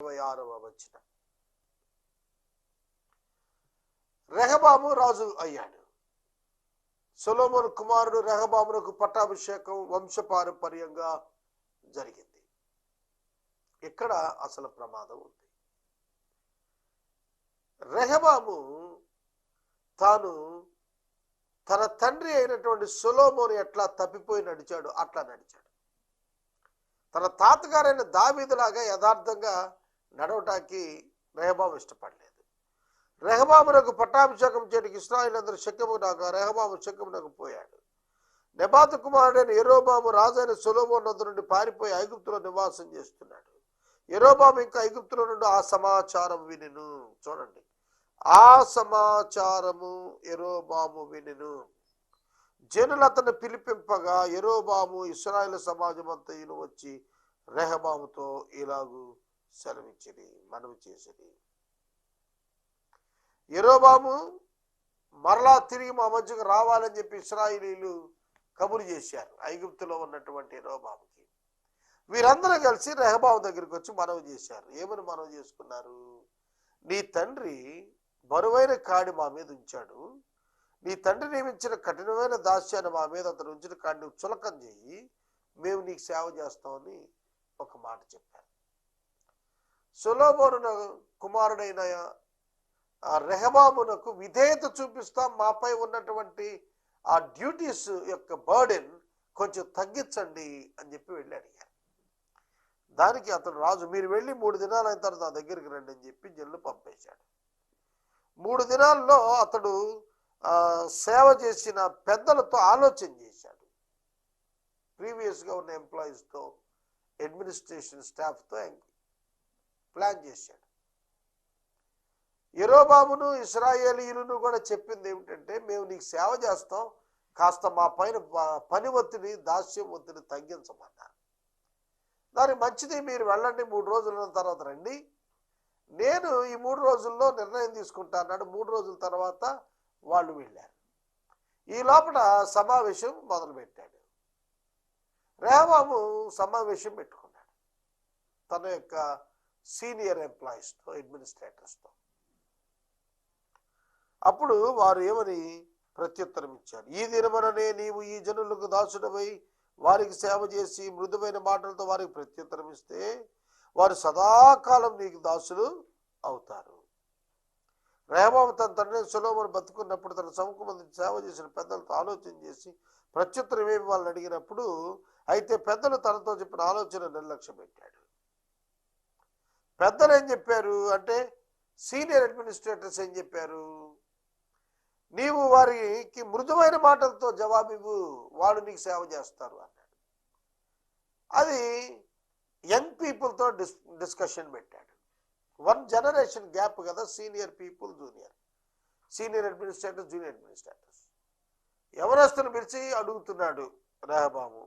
26వ వచనం. రెహబాము రాజు అయ్యాడు. సొలొమోను కుమారుడు రెహబామునకు పట్టాభిషేకం వంశపారంపర్యంగా జరిగింది. ఇక్కడ అసలు ప్రమాదం ఉంది. రెహబాము తాను తన తండ్రి అయినటువంటి సొలొమోను ఎట్లా తప్పిపోయి నడిచాడు అట్లా నడిచాడు. తన తాతగారైన దావీదులాగా యథార్థంగా నడవటానికి రెహబాము ఇష్టపడలేదు. రెహబామునకు పట్టాభిషేకం చేయడానికి ఇశ్రాయేలీయులందరూ షెకెమునకు రెహబాము షెకెమునకు పోయాడు. నెబాతు కుమారుడైన యెరోబాము రాజైన సొలొమోను వద్ద నుండి పారిపోయి ఐగుప్తులో నివాసం చేస్తున్నాడు. యెరోబాము ఇంకా ఐగుప్తులో నుండి ఆ సమాచారం వినెను. చూడండి, ఆ సమాచారము యెరోబాము వినెను. జనులు అతన్ని పిలిపింపగా యెరోబాము ఇశ్రాయేలు సమాజం అంతయును వచ్చి రెహబాముతో ఇలాగు సెలవిచ్చిరి, మనవి చేసిరి. యెరోబాము మరలా తిరిగి మా మధ్యకు రావాలని చెప్పి ఇశ్రాయేలీయులు కబురు చేశారు ఐగుప్తులో ఉన్నటువంటి యెరోబాముకి. వీరందరూ కలిసి రెహబాము దగ్గరికి వచ్చి మనవి చేశారు. ఏమని మనవి చేసుకున్నారు? నీ తండ్రి బరువైన కాడి మా మీద ఉంచాడు. నీ తండ్రి నియమించిన కఠినమైన దాస్యాన్ని మా మీద అతను ఉంచిన కాడిని నువ్వు చులకం చేయి, మేము నీకు సేవ చేస్తామని ఒక మాట చెప్పారు. సొలొమోను కుమారుడైన రెహబామునకు విధేయత చూపిస్తాం, మాపై ఉన్నటువంటి ఆ డ్యూటీస్ యొక్క బర్డెన్ కొంచెం తగ్గించండి అని చెప్పి వెళ్ళి అడిగారు. దానికి అతను రాజు, మీరు వెళ్ళి 3 దినాలు అయిన తర్వాత నా దగ్గరికి రండి అని చెప్పి జల్లు పంపేశాడు. 3 దినాల్లో అతడు సేవ చేసిన పెద్దలతో ఆలోచన చేశాడు. ప్రీవియస్గా ఉన్న ఎంప్లాయీస్తో, అడ్మినిస్ట్రేషన్ స్టాఫ్తో ప్లాన్ చేశాడు. యెరోబామును ఇశ్రాయేలీయులను కూడా చెప్పింది ఏమిటంటే, మేము నీకు సేవ చేస్తాం, కాస్త మా పైన పని ఒత్తిడి, దాస్యం ఒత్తిడి తగ్గించమన్నారు. దానికి మంచిది, మీరు వెళ్ళండి, 3 రోజుల తర్వాత రండి, నేను ఈ 3 రోజుల్లో నిర్ణయం తీసుకుంటా అన్నాడు. 3 రోజుల తర్వాత వాళ్ళు వెళ్ళారు. ఈ లోపల సమావేశం మొదలుపెట్టాడు. రెహబాము సమావేశం పెట్టుకున్నాడు తన యొక్క సీనియర్ ఎంప్లాయీస్తో, అడ్మినిస్ట్రేటర్స్తో. అప్పుడు వారు ఏమని ప్రత్యుత్తరం ఇచ్చారు? ఈ దినమననే నీవు ఈ జనులకు దాసుడవై వారికి సేవ చేసి మృదువైన మాటలతో వారికి ప్రత్యుత్తరం ఇస్తే వారు సదాకాలం నీకు దాసులు అవుతారు. రెహబాము తన తండ్రి సొలొమోను బతుకున్నప్పుడు తన సముఖం మంది సేవ చేసిన పెద్దలతో ఆలోచన చేసి ప్రత్యుత్తరం ఏమి వాళ్ళని అడిగినప్పుడు, అయితే పెద్దలు తనతో చెప్పిన ఆలోచన నిర్లక్ష్యం పెట్టాడు. పెద్దలు ఏం చెప్పారు అంటే, సీనియర్ అడ్మినిస్ట్రేటర్స్ ఏం చెప్పారు? నీవు వారికి మృదువైన మాటలతో జవాబివ్వు, వాళ్ళు నీకు సేవ చేస్తారు అన్నాడు. అది యంగ్ పీపుల్తో డిస్కషన్ పెట్టాడు. 1 జనరేషన్ గ్యాప్ కదా, senior people, junior, senior administrators, junior administrators. ఎవరస్తును పిలిచి అడుగుతున్నాడు రెహబాము.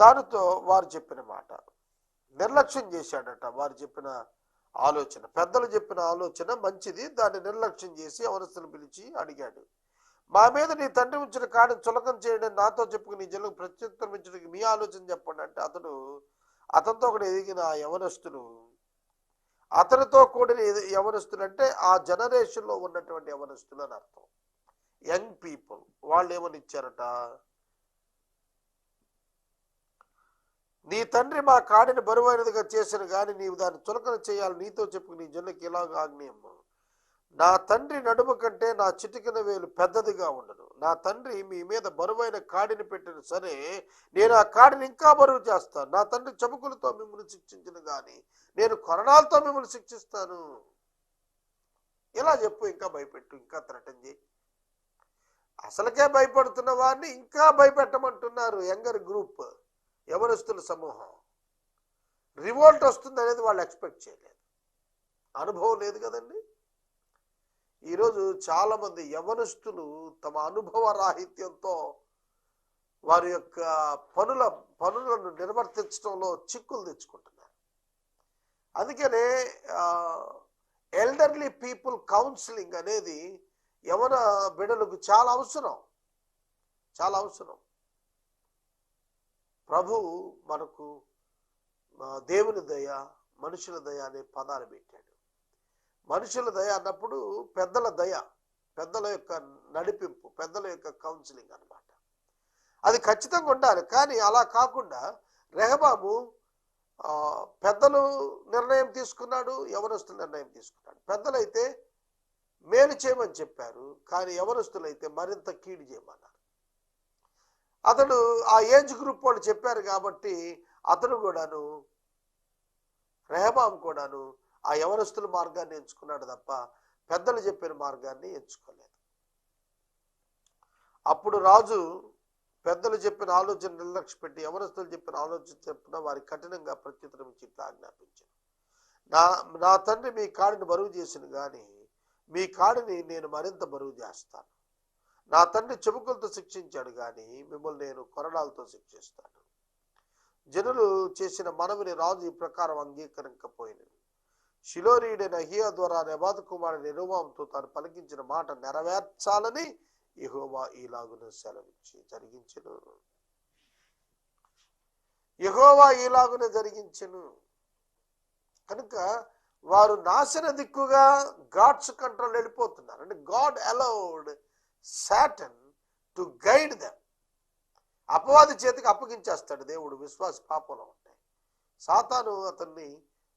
దానితో వారు చెప్పిన మాట నిర్లక్ష్యం చేశాడట. వారు చెప్పిన ఆలోచన, పెద్దలు చెప్పిన ఆలోచన మంచిది, దాన్ని నిర్లక్ష్యం చేసి ఎవరస్తును పిలిచి అడిగాడు. మా మీద నీ తండ్రి ఉంచిన కాడిని చులకం చేయడం నాతో చెప్పుకుని నీ జనులకు ప్రత్యుత్తరం ఇచ్చడానికి మీ ఆలోచన చెప్పండి అంటే, అతనితో కూడా ఎదిగిన ఆ యవనస్తులు, అతనితో కూడిన యవనస్తులు అంటే ఆ జనరేషన్లో ఉన్నటువంటి యవనస్తులు అని అర్థం, యంగ్ పీపుల్. వాళ్ళు ఏమని ఇచ్చారట? నీ తండ్రి మా కాడిని బరువైనదిగా చేసిన కానీ నీవు దాన్ని చులకన చేయాలి, నీతో చెప్పుకుని నీ జనులకు ఇలాగ ఆజ్ఞయమ్మ. నా తండ్రి నడుము కంటే నా చిటికిన వేలు పెద్దదిగా ఉండను. నా తండ్రి మీ మీద బరువైన కాడిని పెట్టిన సరే, నేను ఆ కాడిని ఇంకా బరువు చేస్తాను. నా తండ్రి చముకులతో మిమ్మల్ని శిక్షించిన కానీ నేను కొరడాలతో మిమ్మల్ని శిక్షిస్తాను. ఇలా చెప్పు, ఇంకా భయపెట్టు, ఇంకా థ్రెటన్ చేయి. అసలుకే భయపడుతున్న వారిని ఇంకా భయపెట్టమంటున్నారు యంగర్ గ్రూప్, యవనస్తుల సమూహం. రివోల్ట్ వస్తుంది అనేది వాళ్ళు ఎక్స్పెక్ట్ చేయలేదు, అనుభవం లేదు కదండి. ఈరోజు చాలామంది యవనస్తులు తమ అనుభవ రాహిత్యంతో వారి యొక్క పనులను నిర్వర్తించడంలో చిక్కులు తెచ్చుకుంటున్నారు. అందుకనే ఎల్డర్లీ పీపుల్ కౌన్సిలింగ్ అనేది యవన బిడ్డలకు చాలా అవసరం, చాలా అవసరం. ప్రభు మనకు దేవుని దయ, మనుషుల దయ అనే పదాలు పెట్టాడు. మనుషుల దయ అన్నప్పుడు పెద్దల దయ, పెద్దల యొక్క నడిపింపు, పెద్దల యొక్క కౌన్సిలింగ్ అన్నమాట. అది ఖచ్చితంగా ఉండాలి. కానీ అలా కాకుండా రెహబాము పెద్దలు నిర్ణయం తీసుకున్నాడు, యవనస్తులు నిర్ణయం తీసుకున్నాడు. పెద్దలైతే మేలు చేయమని చెప్పారు, కానీ యవనస్తులైతే మరింత కీడు చేయమన్నారు. అతడు ఆ ఏజ్ గ్రూప్ వాళ్ళు చెప్పారు కాబట్టి అతను కూడాను, రెహబాం కూడాను ఆ యవనస్తుల మార్గాన్ని ఎంచుకున్నాడు తప్ప పెద్దలు చెప్పిన మార్గాన్ని ఎంచుకోలేదు. అప్పుడు రాజు పెద్దలు చెప్పిన ఆలోచన నిర్లక్ష్య పెట్టి యవనస్తులు చెప్పిన ఆలోచన చెప్పిన వారికి కఠినంగా ప్రత్యుత్తరం ఇచ్చి ఇట్లా ఆజ్ఞాపించాను, నా తండ్రి మీ కాడిని బరువు చేసిన కానీ మీ కాడిని నేను మరింత బరువు చేస్తాను. నా తండ్రి చెబుకలతో శిక్షించాడు కానీ మిమ్మల్ని నేను కొరడాలతో శిక్షిస్తాను. జనులు చేసిన మనవిని రాజు ఈ ప్రకారం అంగీకరించకపోయినది. షిలోరీయుడైన అహియా ద్వారా నెబాతు కుమారుడు యెరోబాముతో తాను పలికించిన మాట నెరవేర్చాలని యెహోవా ఈలాగున సెలవిచ్చి జరిగించెను. యెహోవా ఈలాగున జరిగించెను. కనుక వారు నాశన దిక్కుగా గాడ్స్ కంట్రోల్ వెళ్ళిపోతున్నారు. అంటే God allowed Satan to guide them. అపవాది చేతికి అప్పగించేస్తాడు దేవుడు విశ్వాస పాపంలో ఉంటాయి. సాతాను అతన్ని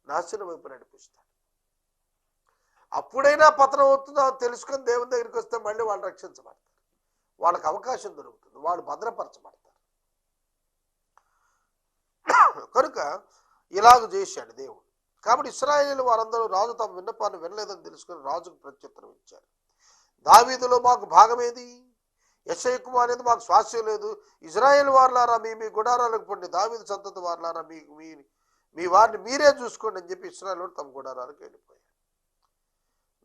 నాశనం వైపు నడిపిస్తాడు. అప్పుడైనా పతనం అవుతుందో తెలుసుకొని దేవుని దగ్గరికి వస్తే మళ్ళీ వాళ్ళు రక్షించబడతారు, వాళ్ళకి అవకాశం దొరుకుతుంది, వాళ్ళు భద్రపరచబడతారు. కనుక ఇలాగ చేశాడు దేవుడు. కాబట్టి ఇశ్రాయేలు వారందరూ రాజు తమ విన్నపాన్ని వినలేదని తెలుసుకుని రాజుకు ప్రత్యుత్తరం ఇచ్చారు. దావీదులో మాకు భాగమేది? యెషయ కుమారునిది మాకు స్వాస్థ్యం లేదు. ఇజ్రాయేల్ వారులారా మీ గుడారాలకు పండి, దావీదు సంతతి వారులారా మీ వారిని మీరే చూసుకోండి అని చెప్పి ఇశ్రాయేలు వారు తమ గుడారాలకు వెళ్ళిపోయారు.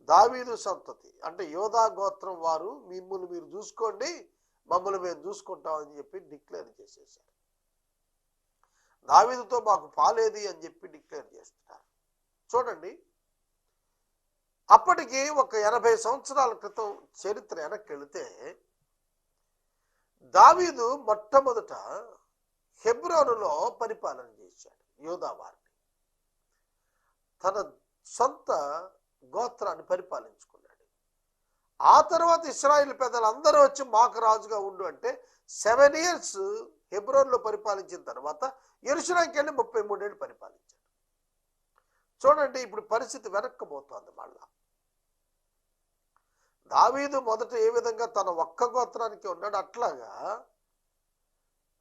దావీదు సంతతి అంటే యోధా గోత్రం వారు మిమ్మల్ని మీరు చూసుకోండి, మమ్మల్ని మేము చూసుకుంటామని చెప్పి డిక్లేర్ చేసేసారు. దావీదుతో మాకు పాలేది అని చెప్పి డిక్లేర్ చేస్తున్నారు. చూడండి, అప్పటికి ఒక 80 సంవత్సరాల క్రితం చరిత్ర వెనక్కి వెళితే దావీదు మొట్టమొదట హెబ్రోనులో పరిపాలన చేశాడు. యోధా వారిని తన సొంత గోత్రాన్ని పరిపాలించుకున్నాడు. ఆ తర్వాత ఇశ్రాయేల్ పెద్దలు అందరూ వచ్చి మాకు రాజుగా ఉండు అంటే 7 years హెబ్రోన్లో పరిపాలించిన తర్వాత యెరూషలేముకి వెళ్ళి 33 ఏళ్ళు పరిపాలించాడు. చూడండి, ఇప్పుడు పరిస్థితి వెనక్కిపోతోంది. మళ్ళా దావీదు మొదట ఏ విధంగా తన ఒక్క గోత్రానికి ఉన్నాడు, అట్లాగా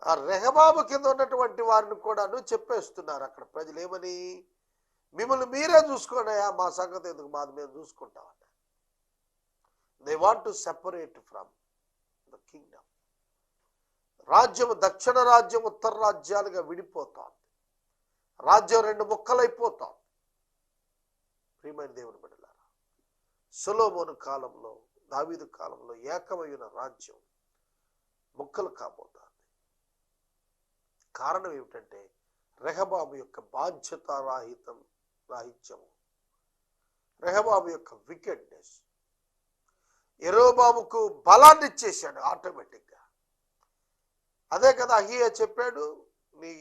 ఆ రెహబాము కింద ఉన్నటువంటి వారిని కూడాను చెప్పేస్తున్నారు అక్కడ ప్రజలు. ఏమని? మిమ్మల్ని మీరే చూసుకోండియా, మా సంగతి ఎందుకు, మాది మేము చూసుకుంటామట. They want to separate from the kingdom. రాజ్యము దక్షిణ రాజ్యం ఉత్తర రాజ్యాలుగా విడిపోతోంది. రాజ్యం 2 ముక్కలైపోతోంది. ప్రియమైన దేవుని బిడ్డలారా, సొలొమోను కాలంలో, దావీదు కాలంలో ఏకమైన రాజ్యం ముక్కలు కాబోతోంది. కారణం ఏమిటంటే రెహబాము యొక్క బాధ్యత రాహిత్యము, రెహబాము యొక్క వికెట్నెస్. యెరోబాముకు బలాన్ని ఇచ్చేశాడు ఆటోమేటిక్గా. అదే కదా అహియా చెప్పాడు, నీ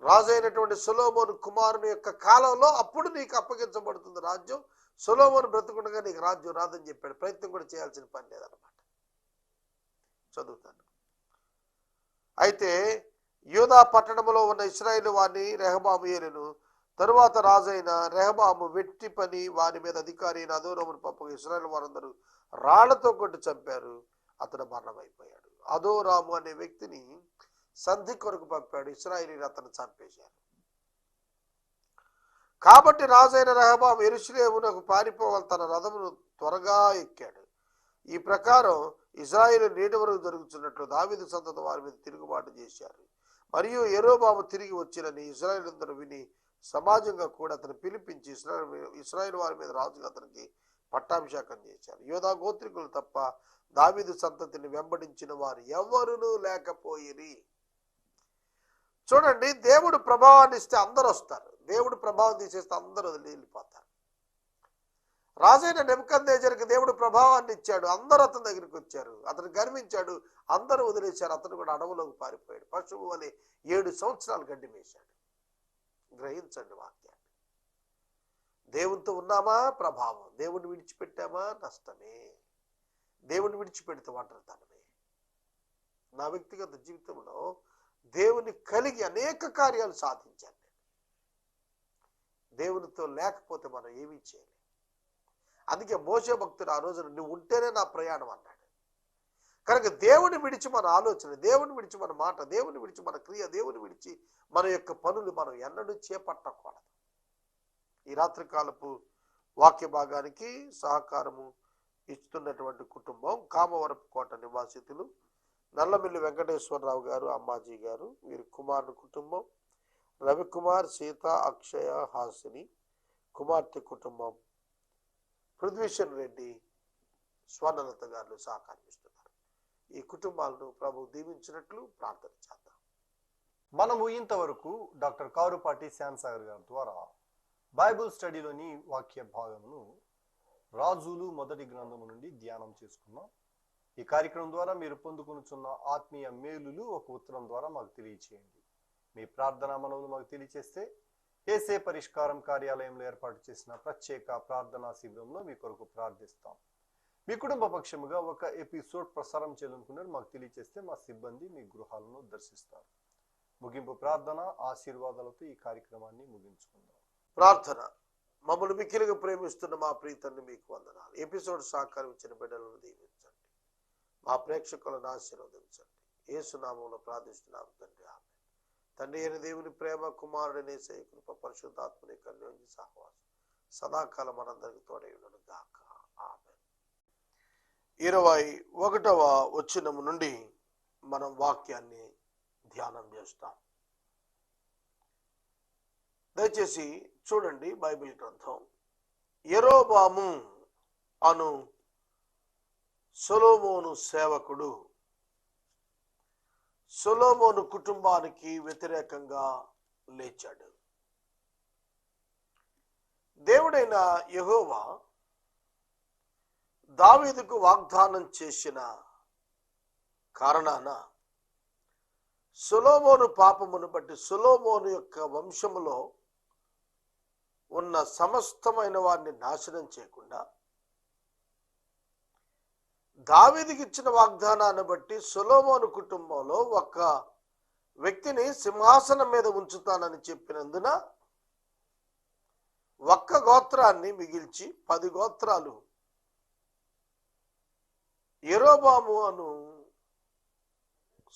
రాజు అయినటువంటి సొలొమోను కుమారుని యొక్క కాలంలో అప్పుడు నీకు అప్పగించబడుతుంది రాజ్యం. సొలొమోను బ్రతుకుండగా నీకు రాజ్యం రాదని చెప్పాడు. ప్రయత్నం కూడా చేయాల్సిన పని లేదన్నమాట. చదువుతాను. అయితే యూదా పట్టణంలో ఉన్న ఇశ్రాయేలు వారిని రెహబాము ఏలెను. తరువాత రాజైన రెహబాము వెట్టి పని వారి మీద అధికారి అయిన అదోరామును పంపగా ఇశ్రాయేలు వారందరూ రాళ్లతో కొట్టి చంపారు. అతడు మరణమైపోయాడు. అదోరాము అనే వ్యక్తిని సంధి కొరకు పంపాడు. ఇశ్రాయేలీయులు అతను చంపేశారు. కాబట్టి రాజైన రెహబాము యెరూషలేమునకు పారిపోవాలి తన రథమును త్వరగా ఎక్కాడు. ఈ ప్రకారం ఇశ్రాయేలు నేటి వరకు జరుగుతున్నట్లు దావీదు సంతతి వారి మీద తిరుగుబాటు చేశారు. మరియు యెరోబాము తిరిగి వచ్చినని ఇశ్రాయేలీయులందరూ విని సమాజంగా కూడా అతను పిలిపించి ఇశ్రాయేలు వారి మీద రాజుగా అతనికి పట్టాభిషేకం చేశారు. యోధా గోత్రికులు తప్ప దావీదు సంతతిని వెంబడించిన వారు ఎవరునూ లేకపోయిరి. చూడండి, దేవుడు ప్రభావాన్ని ఇస్తే అందరూ వస్తారు, దేవుడు ప్రభావం తీసేస్తే అందరూ వెళ్ళిపోతారు. రాజైన నెబుకద్నెజరుకి దేవుడు ప్రభావాన్ని ఇచ్చాడు, అందరూ అతని దగ్గరికి వచ్చారు. అతను గర్వించాడు, అందరూ వదిలేశారు. అతను కూడా అడవులోకి పారిపోయాడు. పశువు వలె 7 సంవత్సరాలు గడ్డి వేశాడు. గ్రహించండి వాక్యాన్ని. దేవునితో ఉన్నామా ప్రభావం, దేవుని విడిచిపెట్టామా నష్టమే. దేవుని విడిచిపెడితే ఒంటరితనమే. నా వ్యక్తిగత జీవితంలో దేవుని కలిగి అనేక కార్యాలు సాధించాను. దేవునితో లేకపోతే మనం ఏమీ చేయలేం. అందుకే మోషే భక్తుడు ఆ రోజున నువ్వు ఉంటేనే నా ప్రయాణం అన్నాడు. కనుక దేవుని విడిచి మన ఆలోచన, దేవుని విడిచి మన మాట, దేవుని విడిచి మన క్రియ, దేవుని విడిచి మన యొక్క పనులు మనం ఎన్నడూ చేపట్టకూడదు. ఈ రాత్రికాలపు వాక్య భాగానికి సహకారము ఇస్తున్నటువంటి కుటుంబం కామవరపు కోట నివాసితులు నల్లమిల్లి వెంకటేశ్వరరావు గారు, అమ్మాజీ గారు, వీరి కుమారుని కుటుంబం రవికుమార్, సీత, అక్షయ, హాసిని, కుమార్తె కుటుంబం పృథ్వీషన్ రెడ్డి, స్వర్ణలత గారు సహకరిస్తున్నారు. ఈ కుటుంబాలను ప్రభు దీవించినట్లు ప్రార్థన చేద్దాం. మనము ఇంతవరకు డాక్టర్ కారుపాటి శ్యామ్సాగర్ గారి ద్వారా బైబిల్ స్టడీలోని వాక్య భాగమును రాజులు మొదటి గ్రంథము నుండి ధ్యానం చేసుకున్నాం. ఈ కార్యక్రమం ద్వారా మీరు పొందుకొనుచున్న ఆత్మీయ మేలులు ఒక ఉత్తరం ద్వారా మాకు తెలియచేయండి. మీ ప్రార్థనా మనవులు మాకు తెలియచేస్తే ఏసే పరిష్కారం కార్యాలయంలో ఏర్పాటు చేసిన ప్రత్యేక ప్రార్థనా శిబిరంలో మీ కొరకు ప్రార్థిస్తాం. మీ కుటుంబ పక్షముగా ఒక ఎపిసోడ్ ప్రసారం చేయాలనుకున్నారు మాకు తెలియచేస్తే మా సిబ్బంది మీ గృహాలను దర్శిస్తారు. ముగింపు ప్రార్థన ఆశీర్వాదాలతో ఈ కార్యక్రమాన్ని ముగించుకుందాం. ప్రార్థన. మమ్మల్ని మిక్కిలిగా ప్రేమిస్తున్న మా ప్రీతంని మీకు వందనాలు. ఎపిసోడ్ సహకారం ఇచ్చిన బిడ్డలను దీవించండి, మా ప్రేక్షకులను ఆశీర్వదించండి. యేసునామములో ప్రార్థిస్తున్నాము తండ్రి, ఆమేన్. తండ్రి అయిన దేవుని ప్రేమ, కుమారుడనే కృప, పరిశుద్ధాత్మని కన్యోన్య సహవాసం సదాకాలం మనందరికి తోడై ఉండను గాక. ఆమేన్. 21వ వచనము నుండి మనం వాక్యాన్ని ధ్యానం చేస్తాం. దయచేసి చూడండి బైబిల్ గ్రంథం. యెరోబాము అను సొలొమోను సేవకుడు సొలొమోను కుటుంబానికి వ్యతిరేకంగా లేచాడు. దేవుడైన యెహోవా దావీదుకు వాగ్దానం చేసిన కారణాన సొలొమోను పాపమును బట్టి సొలొమోను యొక్క వంశములో ఉన్న సమస్తమైన వారిని నాశనం చేయకుండా దావీదుకి ఇచ్చిన వాగ్దానాన్ని బట్టి సొలొమోను కుటుంబంలో ఒక వ్యక్తిని సింహాసనం మీద ఉంచుతానని చెప్పినందున ఒక్క గోత్రాన్ని మిగిల్చి 10 గోత్రాలు యెరోబాము అను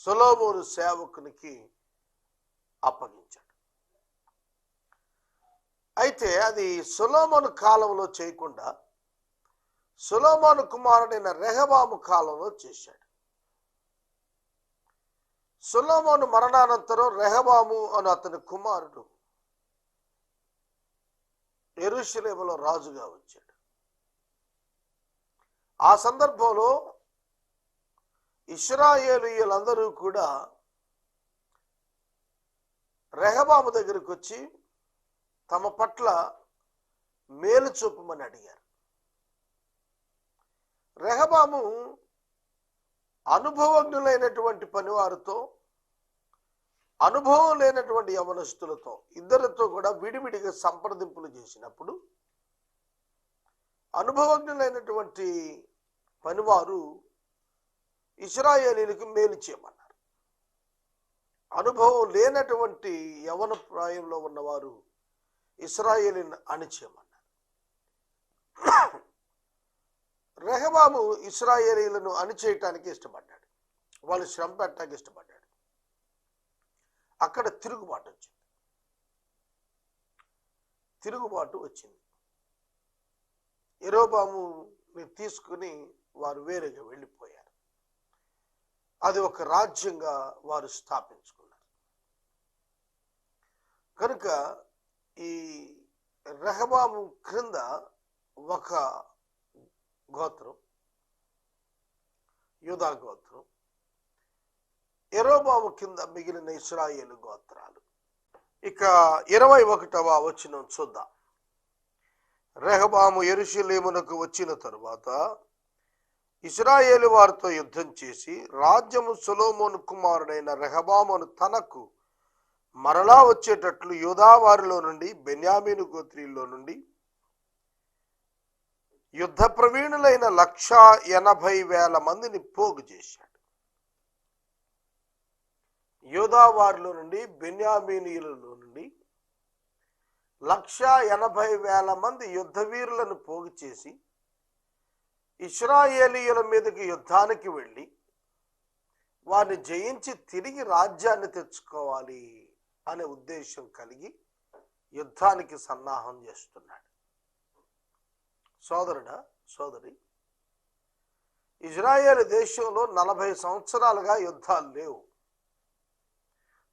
సొలొమోను సేవకునికి అప్పగించాడు. అయితే అది సొలొమోను కాలంలో చేయకుండా సొలొమోను కుమారుడైన రెహబాము కాలంలో చేశాడు. సొలొమోను మరణానంతరం రెహబాము అను అతని కుమారుడు యెరూషలేములో రాజుగా వచ్చాడు. ఆ సందర్భంలో ఇశ్రాయేలీయులందరూ కూడా రెహబాము దగ్గరికి వచ్చి తమ పట్ల మేలు చూపమని అడిగారు. రెహబాము అనుభవజ్ఞులైనటువంటి పనివారితో, అనుభవం లేనటువంటి యవనస్తులతో ఇద్దరితో కూడా విడివిడిగా సంప్రదింపులు చేసినప్పుడు అనుభవజ్ఞులైనటువంటి పనివారు ఇశ్రాయేలీయులకు మేలు చేయమన్నారు. అనుభవం లేనటువంటి యవన ప్రాయంలో ఉన్నవారు ఇశ్రాయేలీని అణిచేయమన్నారు. రెహబాము ఇశ్రాయేలీయులను అణిచేయటానికి ఇష్టపడ్డాడు. వాళ్ళు శ్రమ పెట్టడానికి ఇష్టపడ్డాడు. అక్కడ తిరుగుబాటు వచ్చింది. యెరోబాముని తీసుకుని వారు వేరేగా వెళ్ళిపోయారు. అది ఒక రాజ్యంగా వారు స్థాపించుకున్నారు. కనుక ఈ రెహబాము క్రింద ఒక గోత్రం, యూదా గోత్రం, యెరోబాము కింద మిగిలిన ఇశ్రాయేలు గోత్రాలు. ఇక 21వ వచనం చూద్దాం. రెహబాము యెరూషలేమునకు వచ్చిన తరువాత ఇశ్రాయేలు వారితో యుద్ధం చేసి రాజ్యము సొలొమోను కుమారుడైన రెహబామును తనకు మరలా వచ్చేటట్లు యూదా వారిలో నుండి బెన్యామీను గోత్రీల్లో నుండి యుద్ధ ప్రవీణులైన 180,000 మందిని పోగు చేశాడు. యూదా వారిలో నుండి బెన్యామీనీయులలో నుండి 180,000 మంది యుద్ధ వీరులను పోగు చేసి ఇశ్రాయేలీయుల మీదకి యుద్ధానికి వెళ్ళి వారిని జయించి తిరిగి రాజ్యాన్ని తెచ్చుకోవాలి అనే ఉద్దేశం కలిగి యుద్ధానికి సన్నాహం చేస్తున్నాడు. సోదరుడా, సోదరి, ఇజ్రాయేల్ దేశంలో 40 సంవత్సరాలుగా యుద్ధాలు లేవు.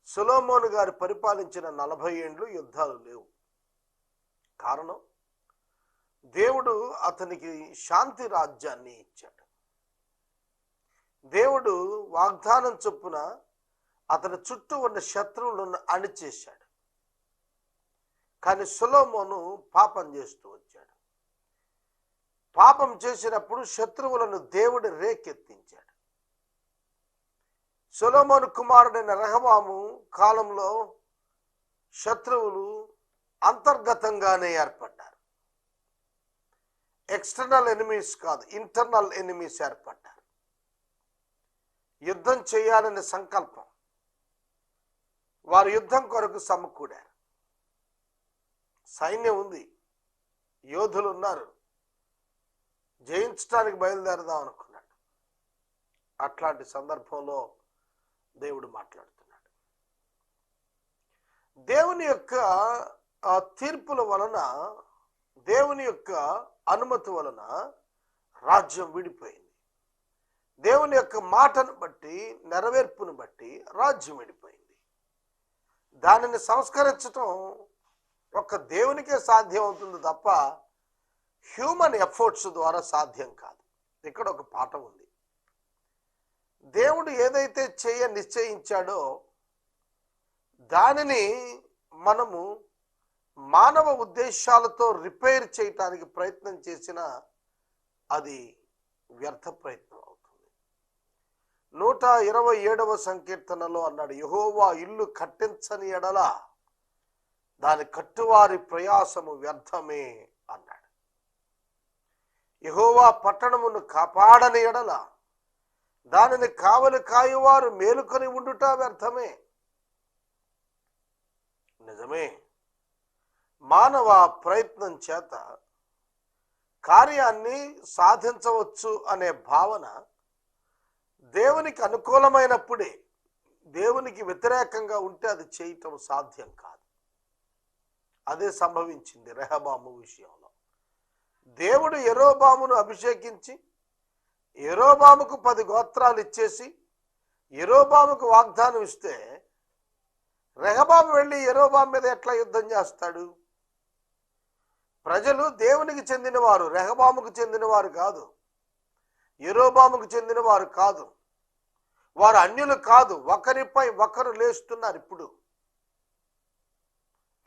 సొలొమోను గారు పరిపాలించిన 40 ఏండ్లు యుద్ధాలు లేవు. కారణం, దేవుడు అతనికి శాంతి రాజ్యాన్ని ఇచ్చాడు. దేవుడు వాగ్దానం చొప్పున అతని చుట్టూ ఉన్న శత్రువులను అణిచేశాడు. కానీ సొలొమోను పాపం చేస్తూ వచ్చాడు. పాపం చేసినప్పుడు శత్రువులను దేవుడు రేకెత్తించాడు. సొలొమోను కుమారుడైన రెహబాము కాలంలో శత్రువులు అంతర్గతంగానే ఏర్పడ్డారు. ఎక్స్టర్నల్ ఎనిమీస్ కాదు, ఇంటర్నల్ ఎనిమీస్ ఏర్పడ్డారు. యుద్ధం చేయాలనే సంకల్పం, వారు యుద్ధం కొరకు సమకూడారు. సైన్యం ఉంది, యోధులు ఉన్నారు, జయించడానికి బయలుదేరదాం అనుకున్నాడు. అట్లాంటి సందర్భంలో దేవుడు మాట్లాడుతున్నాడు. దేవుని యొక్క తీర్పుల వలన, దేవుని యొక్క అనుమతి వలన రాజ్యం విడిపోయింది. దేవుని యొక్క మాటను బట్టి, నెరవేర్పును బట్టి రాజ్యం విడిపోయింది. దానిని సంస్కరించటం ఒక్క దేవునికే సాధ్యం అవుతుంది తప్ప హ్యూమన్ ఎఫర్ట్స్ ద్వారా సాధ్యం కాదు. ఇక్కడ ఒక పాఠం ఉంది. దేవుడు ఏదైతే నిశ్చయించాడో దానిని మనము మానవ ఉద్దేశాలతో రిపేర్ చేయటానికి ప్రయత్నం చేసినా అది వ్యర్థ ప్రయత్నం అవుతుంది. 127వ సంకీర్తనలో అన్నాడు, యెహోవా ఇల్లు కట్టించని ఎడల దాని కట్టువారి ప్రయాసము వ్యర్థమే అన్నాడు. యెహోవా పట్టణమును కాపాడని ఎడల దానిని కావలి కాయువారు మేలుకొని ఉండుట వ్యర్థమే. నిజమే, మానవ ప్రయత్నం చేత కార్యాన్ని సాధించవచ్చు అనే భావన దేవునికి అనుకూలమైనప్పుడే, దేవునికి వ్యతిరేకంగా ఉంటే అది చేయటం సాధ్యం కాదు. అదే సంభవించింది రెహబాము విషయంలో. దేవుడు యెరోబామును అభిషేకించి యెరోబాముకు 10 గోత్రాలు ఇచ్చేసి యెరోబాముకు వాగ్దానం ఇస్తే రెహబాము వెళ్ళి యెరోబాము మీద ఎట్లా యుద్ధం చేస్తాడు? ప్రజలు దేవునికి చెందినవారు, రెహబాముకు చెందినవారు కాదు, యెరోబాముకు చెందినవారు కాదు, వారు అన్యులు కాదు. ఒకరిపై ఒకరు లేస్తున్నారు. ఇప్పుడు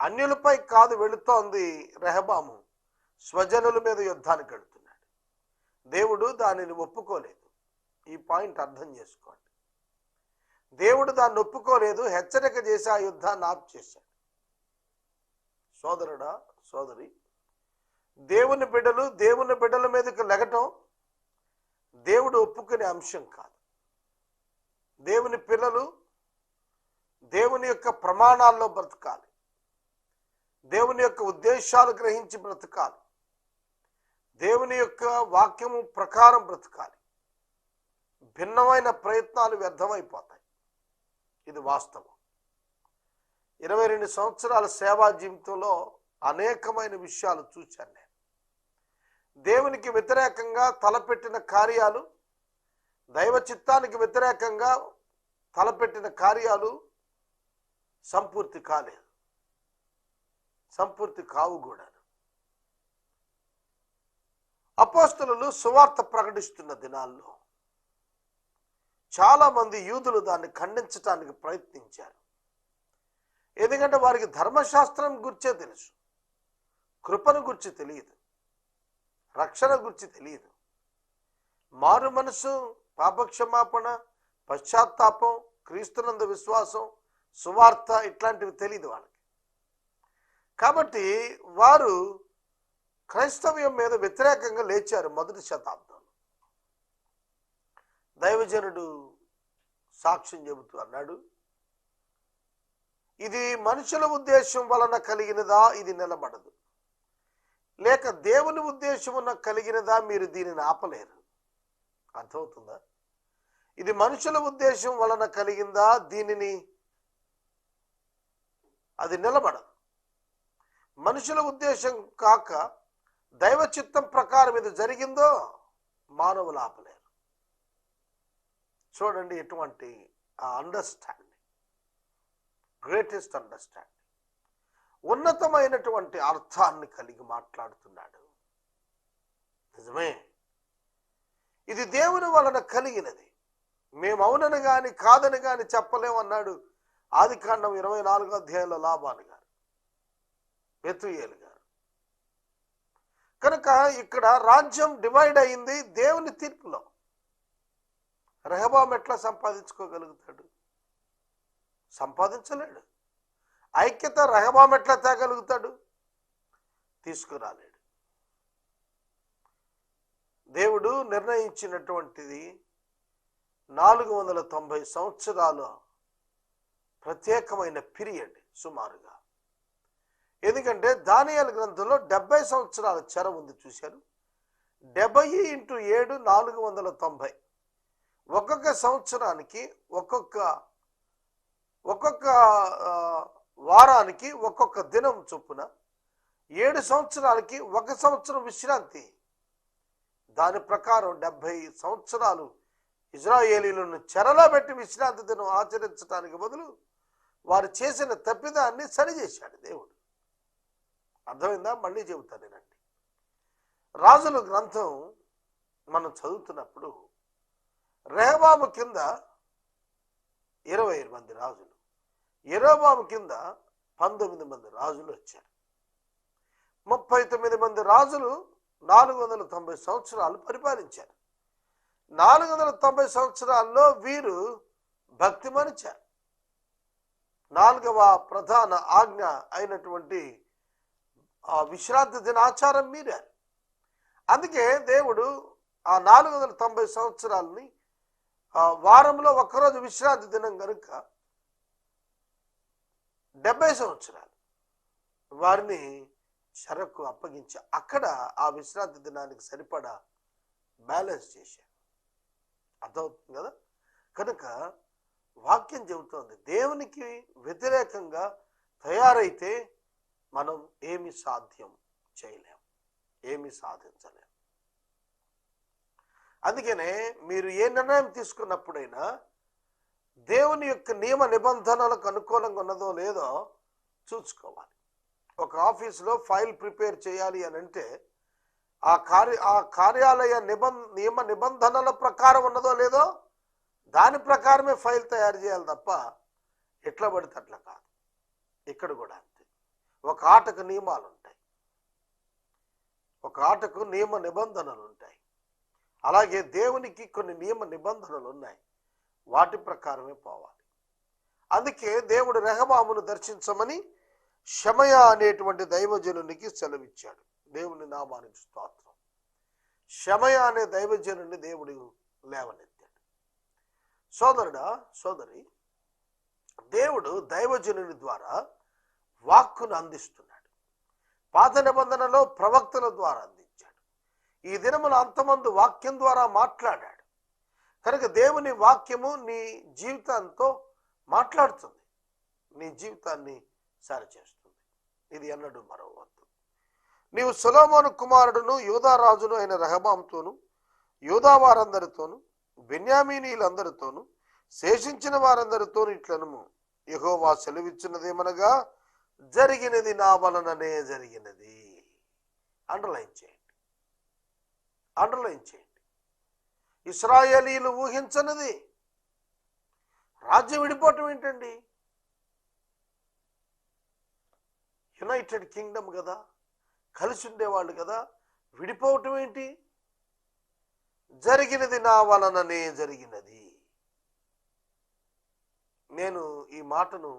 అన్యులపై కాదు వెళుతోంది రెహబాము, స్వజనుల మీద యుద్ధానికి వెళుతున్నాడు. దేవుడు దానిని ఒప్పుకోలేదు. ఈ పాయింట్ అర్థం చేసుకోండి. దేవుడు దాన్ని ఒప్పుకోలేదు, హెచ్చరిక చేసి ఆ యుద్ధాన్ని ఆపు చేశాడు. సోదరుడా, సోదరి, దేవుని బిడ్డల మీదకి లెగటం దేవుడు ఒప్పుకునే అంశం కాదు. దేవుని పిల్లలు దేవుని యొక్క ప్రమాణాల్లో బ్రతకాలి, దేవుని యొక్క ఉద్దేశాలు గ్రహించి బ్రతకాలి, దేవుని యొక్క వాక్యము ప్రకారం బ్రతకాలి. భిన్నమైన ప్రయత్నాలు వ్యర్థమైపోతాయి. ఇది వాస్తవం. 22 సంవత్సరాల సేవా జీవితంలో అనేకమైన విషయాలు చూశాను నేను. దేవునికి వ్యతిరేకంగా తలపెట్టిన కార్యాలు, దైవ చిత్తానికి వ్యతిరేకంగా తలపెట్టిన కార్యాలు సంపూర్తి కాలేదు, సంపూర్తి కావు కూడా. అపోస్తలులు సువార్త ప్రకటిస్తున్న దినాల్లో చాలా మంది యూదులు దాన్ని ఖండించడానికి ప్రయత్నించారు. ఎందుకంటే వారికి ధర్మశాస్త్రం గురించే తెలుసు, కృపను గురించి తెలియదు, రక్షణ గురించి తెలియదు. మారు మనసు, పాపక్షమాపణ, పశ్చాత్తాపం, క్రీస్తునందు విశ్వాసం, సువార్త ఇట్లాంటివి తెలియదు వాళ్ళకి. కాబట్టి వారు క్రైస్తవ్యం మీద వ్యతిరేకంగా లేచారు మొదటి శతాబ్దంలో. దైవజనుడు సాక్ష్యం చెబుతూ అన్నాడు, ఇది మనుషుల ఉద్దేశం వలన కలిగినదా, ఇది నిలబడదు. లేక దేవుని ఉద్దేశం ఉన్న కలిగినదా, మీరు దీనిని ఆపలేరు. అర్థమవుతుందా? ఇది మనుషుల ఉద్దేశం వలన కలిగిందా, దీనిని అది నిలబడదు. మనుషుల ఉద్దేశం కాక దైవ చిత్తం ప్రకారం ఇది జరిగిందో మానవులు ఆపలేరు. చూడండి ఎటువంటి ఆ అండర్స్టాండింగ్, గ్రేటెస్ట్ అండర్స్టాండింగ్, ఉన్నతమైనటువంటి అర్థాన్ని కలిగి మాట్లాడుతున్నాడు. నిజమే, ఇది దేవుని వలన కలిగినది, మేము అవునని గాని కాదని గాని చెప్పలేమన్నాడు ఆదికాండం 24వ అధ్యాయంలో లాబాను గారు, బెతుయేలు గారు. కనుక ఇక్కడ రాజ్యం డివైడ్ అయింది దేవుని తీర్పులో. రెహబాం ఎట్లా సంపాదించుకోగలుగుతాడు? సంపాదించలేడు. ఐక్యత రెహబాం ఎట్లా తేగలుగుతాడు? తీసుకురాలేడు. దేవుడు నిర్ణయించినటువంటిది 490 సంవత్సరాలు ప్రత్యేకమైన పీరియడ్ సుమారుగా. ఎందుకంటే దానియేలు గ్రంథంలో 70 సంవత్సరాల చెర ఉంది, చూశారు. 70 × 7 490. ఒక్కొక్క సంవత్సరానికి ఒక్కొక్క వారానికి ఒక్కొక్క దినం చొప్పున 7 సంవత్సరాలకి 1 సంవత్సరం విశ్రాంతి. దాని ప్రకారం 70 సంవత్సరాలు ఇజ్రాయేలీలను చెరలో పెట్టి విశ్రాంతి దినం ఆచరించడానికి బదులు వారు చేసిన తప్పిదాన్ని సరిచేశాడు దేవుడు. అర్థమైందా? మళ్ళీ చెబుతాను నేనండి. రాజుల గ్రంథం మనం చదువుతున్నప్పుడు రెహబాము కింద 20 మంది రాజులు, యెరోబాము కింద 19 మంది రాజులు వచ్చారు. 39 మంది రాజులు 490 సంవత్సరాలు పరిపాలించారు. 490 సంవత్సరాల్లో వీరు భక్తి మరిచారు. 4వ ప్రధాన ఆజ్ఞ అయినటువంటి ఆ విశ్రాంతి దినాచారం మీరారు. అందుకే దేవుడు ఆ 490 సంవత్సరాలని వారంలో ఒక్కరోజు విశ్రాంతి దినం కనుక 70 సంవత్సరాలు వారిని చెరకు అప్పగించి అక్కడ ఆ విశ్రాంతి దినానికి సరిపడా బ్యాలెన్స్ చేశారు. అర్థమవుతుంది కదా? కనుక వాక్యం చెబుతోంది, దేవునికి వ్యతిరేకంగా తయారైతే మనం ఏమి సాధ్యం చేయలేం, ఏమి సాధించలేం. అందుకనే మీరు ఏ నిర్ణయం తీసుకున్నప్పుడైనా దేవుని యొక్క నియమ నిబంధనలకు అనుకూలంగా ఉన్నదో లేదో చూసుకోవాలి. ఒక ఆఫీసులో ఫైల్ ప్రిపేర్ చేయాలి అని అంటే ఆ కార్యాలయ నియమ నిబంధనల ప్రకారం ఉన్నదో లేదో దాని ప్రకారమే ఫైల్ తయారు చేయాలి తప్ప ఎట్లా పడితే అట్లా కాదు. ఇక్కడ కూడా అంతే. ఒక ఆటకు నియమాలు ఉంటాయి, ఒక ఆటకు నియమ నిబంధనలు ఉంటాయి. అలాగే దేవునికి కొన్ని నియమ నిబంధనలు ఉన్నాయి, వాటి ప్రకారమే పోవాలి. అందుకే దేవుడు రెహబామును దర్శించమని షమయ అనేటువంటి దైవజనునికి సెలవిచ్చాడు. దేవుని నామానికి స్తోత్రం. షమయ అనే దైవజనుని దేవుడు లేవనెత్తాడు. సోదరుడా, సోదరి, దేవుడు దైవజనుని ద్వారా వాక్కును అందిస్తున్నాడు. పాత నిబంధనలో ప్రవక్తల ద్వారా అందించాడు. ఈ దినమున అంతమంది వాక్యం ద్వారా మాట్లాడాడు. కనుక దేవుని వాక్యము నీ జీవితంతో మాట్లాడుతుంది, నీ జీవితాన్ని సరిచేస్తుంది. ఇది ఎన్నడూ మరవవద్దు. నీవు సొలొమోను కుమారుడును యూదారాజును అయిన రెహబాంతోను యూదా వారందరితోను బెన్యామీనీలందరితోను శేషించిన వారందరితోను ఇట్లనము, యెహోవా సెలవిచ్చినదేమనగా జరిగినది నా వలననే జరిగినది. అండర్లైన్ చేయండి, అండర్లైన్ చేయండి. ఇశ్రాయేలీలు ఊహించనిది రాజ్యం విడిపోవటం ఏంటండి? యునైటెడ్ కింగ్డమ్ కదా, కలిసి ఉండేవాళ్ళు కదా, విడిపోవటం ఏంటి? జరిగినది నా వలననే జరిగినది. నేను ఈ మాటను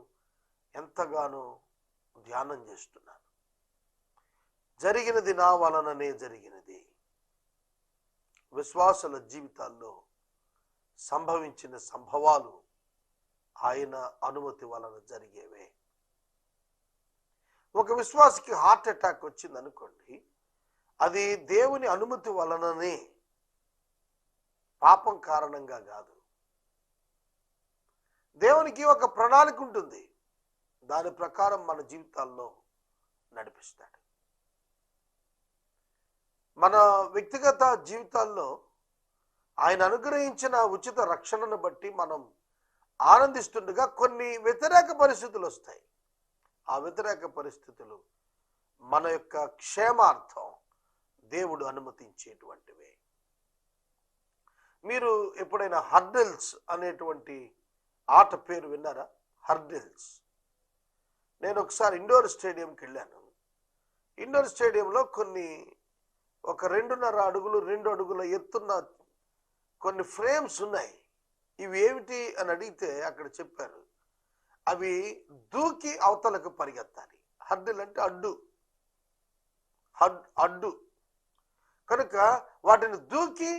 ఎంతగానో ధ్యానం చేస్తున్నాను. జరిగినది నా వలననే జరిగినది. విశ్వాసుల జీవితాల్లో సంభవించిన సంభవాలు ఆయన అనుమతి వలన జరిగేవే. ఒక విశ్వాసికి హార్ట్ అటాక్ వచ్చింది అనుకోండి, అది దేవుని అనుమతి వలననే, పాపం కారణంగా కాదు. దేవునికి ఒక ప్రణాళిక ఉంటుంది, దాని ప్రకారం మన జీవితాల్లో నడిపిస్తాడు. మన వ్యక్తిగత జీవితాల్లో ఆయన అనుగ్రహించిన ఉచిత రక్షణను బట్టి మనం ఆనందిస్తుండగా కొన్ని వ్యతిరేక పరిస్థితులు వస్తాయి. ఆ వ్యతిరేక పరిస్థితులు మన యొక్క క్షేమార్థం దేవుడు అనుమతించేటువంటివే. మీరు ఎప్పుడైనా హర్డిల్స్ అనేటువంటి ఆట పేరు విన్నారా? హర్డిల్స్. నేను ఒకసారి ఇండోర్ స్టేడియంకి వెళ్ళాను. ఇండోర్ స్టేడియంలో ఒక 2.5 అడుగులు 2 అడుగుల ఎత్తున్న కొన్ని ఫ్రేమ్స్ ఉన్నాయి. ఇవి ఏమిటి అని అడిగితే అక్కడ చెప్పారు, అవి దూకి అవతలకు పరిగెత్తాలి. హర్డిల్ అంటే అడ్డు కనుక వాటిని దూకి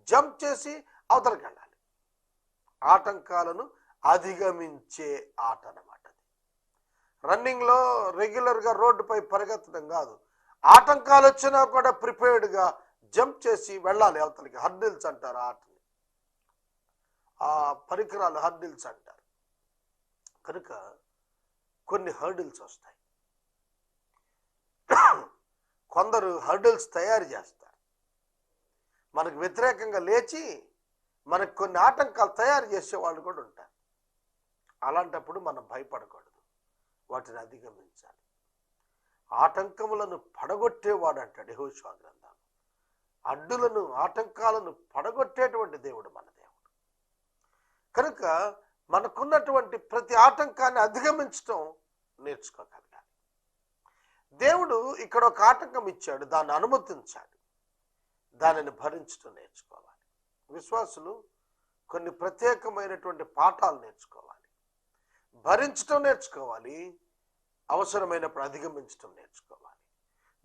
జంప్ చేసి అవతలకు వెళ్ళాలి. ఆటంకాలను అధిగమించే ఆట అన్నమాట. రన్నింగ్లో రెగ్యులర్గా రోడ్డుపై పరిగెత్తడం కాదు, ఆటంకాలు వచ్చినా కూడా ప్రిపేర్డ్గా జంప్ చేసి వెళ్ళాలి అవతలికి. హర్డిల్స్ అంటారు ఆటని, ఆ పరికరాలు హర్డిల్స్ అంటారు. కనుక కొన్ని హర్డిల్స్ వస్తాయి. కొందరు హర్డిల్స్ తయారు చేస్తారు, మనకు వ్యతిరేకంగా లేచి మనకు కొన్ని ఆటంకాలు తయారు చేసే వాళ్ళు కూడా ఉంటారు. అలాంటప్పుడు మనం భయపడకూడదు, వాటిని అధిగమించాలి. ఆటంకములను పడగొట్టేవాడు అంటాడు యెహోషువ గ్రంథం. అడ్డులను ఆటంకాలను పడగొట్టేటువంటి దేవుడు మన దేవుడు. కనుక మనకున్నటువంటి ప్రతి ఆటంకాన్ని అధిగమించడం నేర్చుకోగలగాలి. దేవుడు ఇక్కడ ఒక ఆటంకం ఇచ్చాడు, దాన్ని అనుమతించాడు, దానిని భరించడం నేర్చుకోవాలి. విశ్వాసులు కొన్ని ప్రత్యేకమైనటువంటి పాఠాలు నేర్చుకోవాలి. భరించడం నేర్చుకోవాలి, అవసరమైనప్పుడు అధిగమించడం నేర్చుకోవాలి.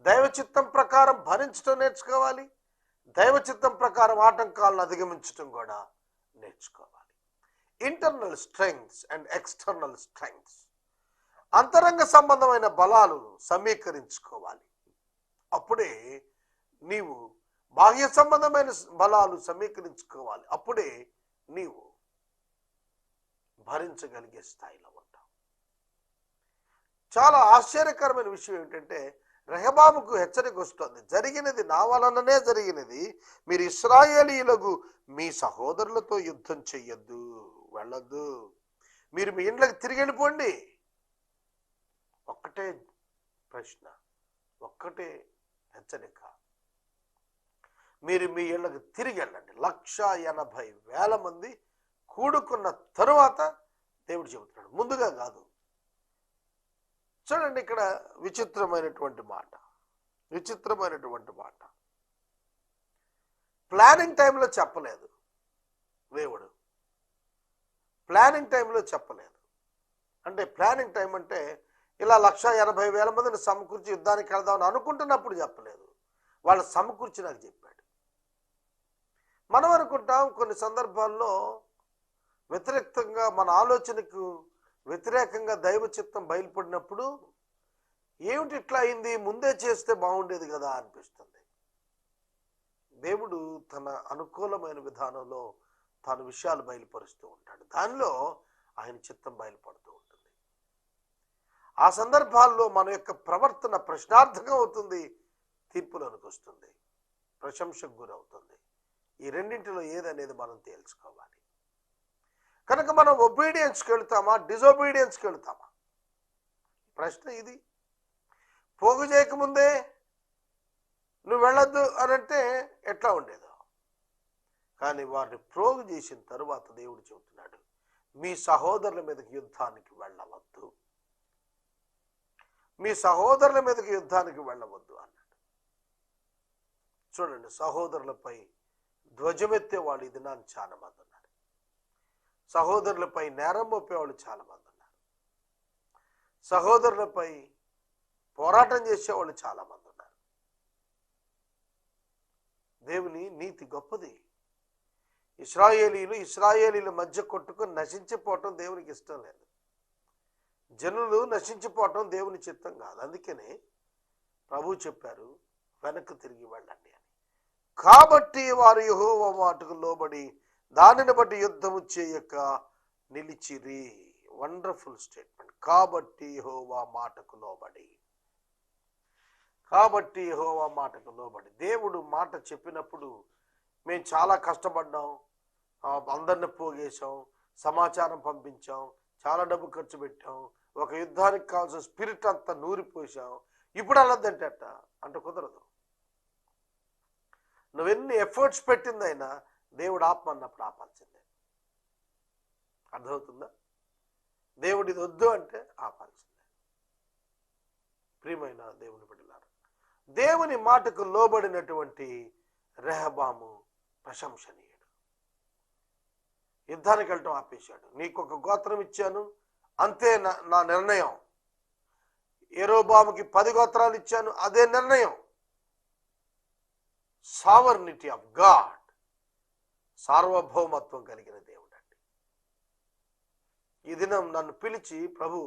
దైవ చిత్తం ప్రకారం భరించడం నేర్చుకోవాలి, దైవ చిత్తం ప్రకారం ఆటంకాలను అధిగమించడం కూడా నేర్చుకోవాలి. Internal strengths and external strengths, అంతరంగ సంబంధమైన బలాలు సమీకరించుకోవాలి. అప్పుడే నీవు బాహ్య సంబంధమైన బలాలు సమీకరించుకోవాలి. అప్పుడే నీవు భరించగలిగే స్థాయిలో ఉంటావు. చాలా ఆశ్చర్యకరమైన విషయం ఏంటంటే, రెహబాముకు హెచ్చరిక వస్తుంది, జరిగినది నా వలననే జరిగినది, మీరు ఇశ్రాయేలీయులకు మీ సహోదరులతో యుద్ధం చెయ్యొద్దు, వెళ్ళొద్దు, మీరు మీ ఇండ్లకు తిరిగి వెళ్ళిపోండి. ఒక్కటే ప్రశ్న, ఒక్కటే హెచ్చరిక, మీరు మీ ఇళ్లకు తిరిగి వెళ్ళండి. 180,000 మంది కూడుకున్న తరువాత దేవుడు చెబుతున్నాడు, ముందుగా కాదు. చూడండి, ఇక్కడ విచిత్రమైనటువంటి మాట. ప్లానింగ్ టైంలో చెప్పలేదు దేవుడు, ప్లానింగ్ టైంలో చెప్పలేదు. అంటే ప్లానింగ్ టైం అంటే ఇలా 180,000 మందిని సమకూర్చి యుద్ధానికి వెళ్దామని అనుకుంటున్నప్పుడు చెప్పలేదు, వాళ్ళు సమకూర్చి నాకు చెప్పాడు. మనం అనుకుంటాం కొన్ని సందర్భాల్లో వ్యతిరేకంగా, మన ఆలోచనకు వ్యతిరేకంగా దైవ చిత్తం బయలుపడినప్పుడు ఏమిటి ఇట్లా అయింది, ముందే చేస్తే బాగుండేది కదా అనిపిస్తుంది. దేవుడు తన అనుకూలమైన విధానంలో తాను విషయాలు బయలుపరుస్తూ ఉంటాడు, దానిలో ఆయన చిత్తం బయలుపడుతూ ఉంటుంది. ఆ సందర్భాల్లో మన యొక్క ప్రవర్తన ప్రశ్నార్థకం అవుతుంది, తీర్పులోనికి వస్తుంది, ప్రశంసకు గురవుతుంది. ఈ రెండింటిలో ఏదనేది మనం తేల్చుకోవాలి. కనుక మనం ఒబీడియన్స్కి వెళుతామా, డిజొబీడియన్స్కి వెళుతామా? ప్రశ్న ఇది. పోగు చేయకముందే నువ్వు వెళ్ళొద్దు అని అంటే ఎట్లా ఉండేదో, కానీ వారిని ప్రోగు చేసిన తరువాత దేవుడు చెబుతున్నాడు, మీ సహోదరుల మీదకి యుద్ధానికి వెళ్ళవద్దు, మీ సహోదరుల మీదకి యుద్ధానికి వెళ్ళవద్దు అన్నాడు. చూడండి, సహోదరులపై ధ్వజమెత్తే వాళ్ళు ఇది నాకు చాలా మంది ఉన్నారు. సహోదరులపై నేరం మోపేవాళ్ళు చాలామంది ఉన్నారు. సహోదరులపై పోరాటం చేసేవాళ్ళు చాలామంది ఉన్నారు. దేవుని నీతి గొప్పది. ఇశ్రాయేలీల మధ్య కొట్టుకుని నశించిపోవటం దేవునికి ఇష్టం లేదు. జనులు నశించిపోవటం దేవుని చిత్తం కాదు. అందుకనే ప్రభు చెప్పారు, వెనక్కి తిరిగి వెళ్ళండి అని. కాబట్టి వారు యెహోవా మాటకు లోబడి దానిని బట్టి యుద్ధము చేయక నిలిచిరి. Wonderful statement. కాబట్టి యెహోవా మాటకు లోబడి, కాబట్టి యెహోవా మాటకు లోబడి. దేవుడు మాట చెప్పినప్పుడు మేము చాలా కష్టపడ్డాం, అందరిని పోగేశాం, సమాచారం పంపించాం, చాలా డబ్బు ఖర్చు పెట్టాం, ఒక యుద్ధానికి కావాల్సిన స్పిరిట్ అంతా నూరిపోసాం, ఇప్పుడు అలాదంటే అంటే కుదరదు. నువ్వెన్ని ఎఫర్ట్స్ పెట్టిందైనా దేవుడు ఆపమన్నప్పుడు ఆపాల్సిందే. అర్థమవుతుందా? దేవుడు ఇది వద్దు అంటే ఆపాల్సిందే. ప్రియమైన దేవుని బిడ్డలారా, దేవుని మాటకు లోబడినటువంటి రెహబాము ప్రశంసనీయుడు. యుద్ధానికి వెళ్ళటం ఆపేశాడు. నీకు ఒక గోత్రం ఇచ్చాను, అంతే నా నిర్ణయం. యెరోబాముకి 10 గోత్రాలు ఇచ్చాను, అదే నిర్ణయం. సావర్నిటీ ఆఫ్ గాడ్, సార్వభౌమత్వం కలిగిన దేవుడు అండి. ఈ దినం నన్ను పిలిచి ప్రభు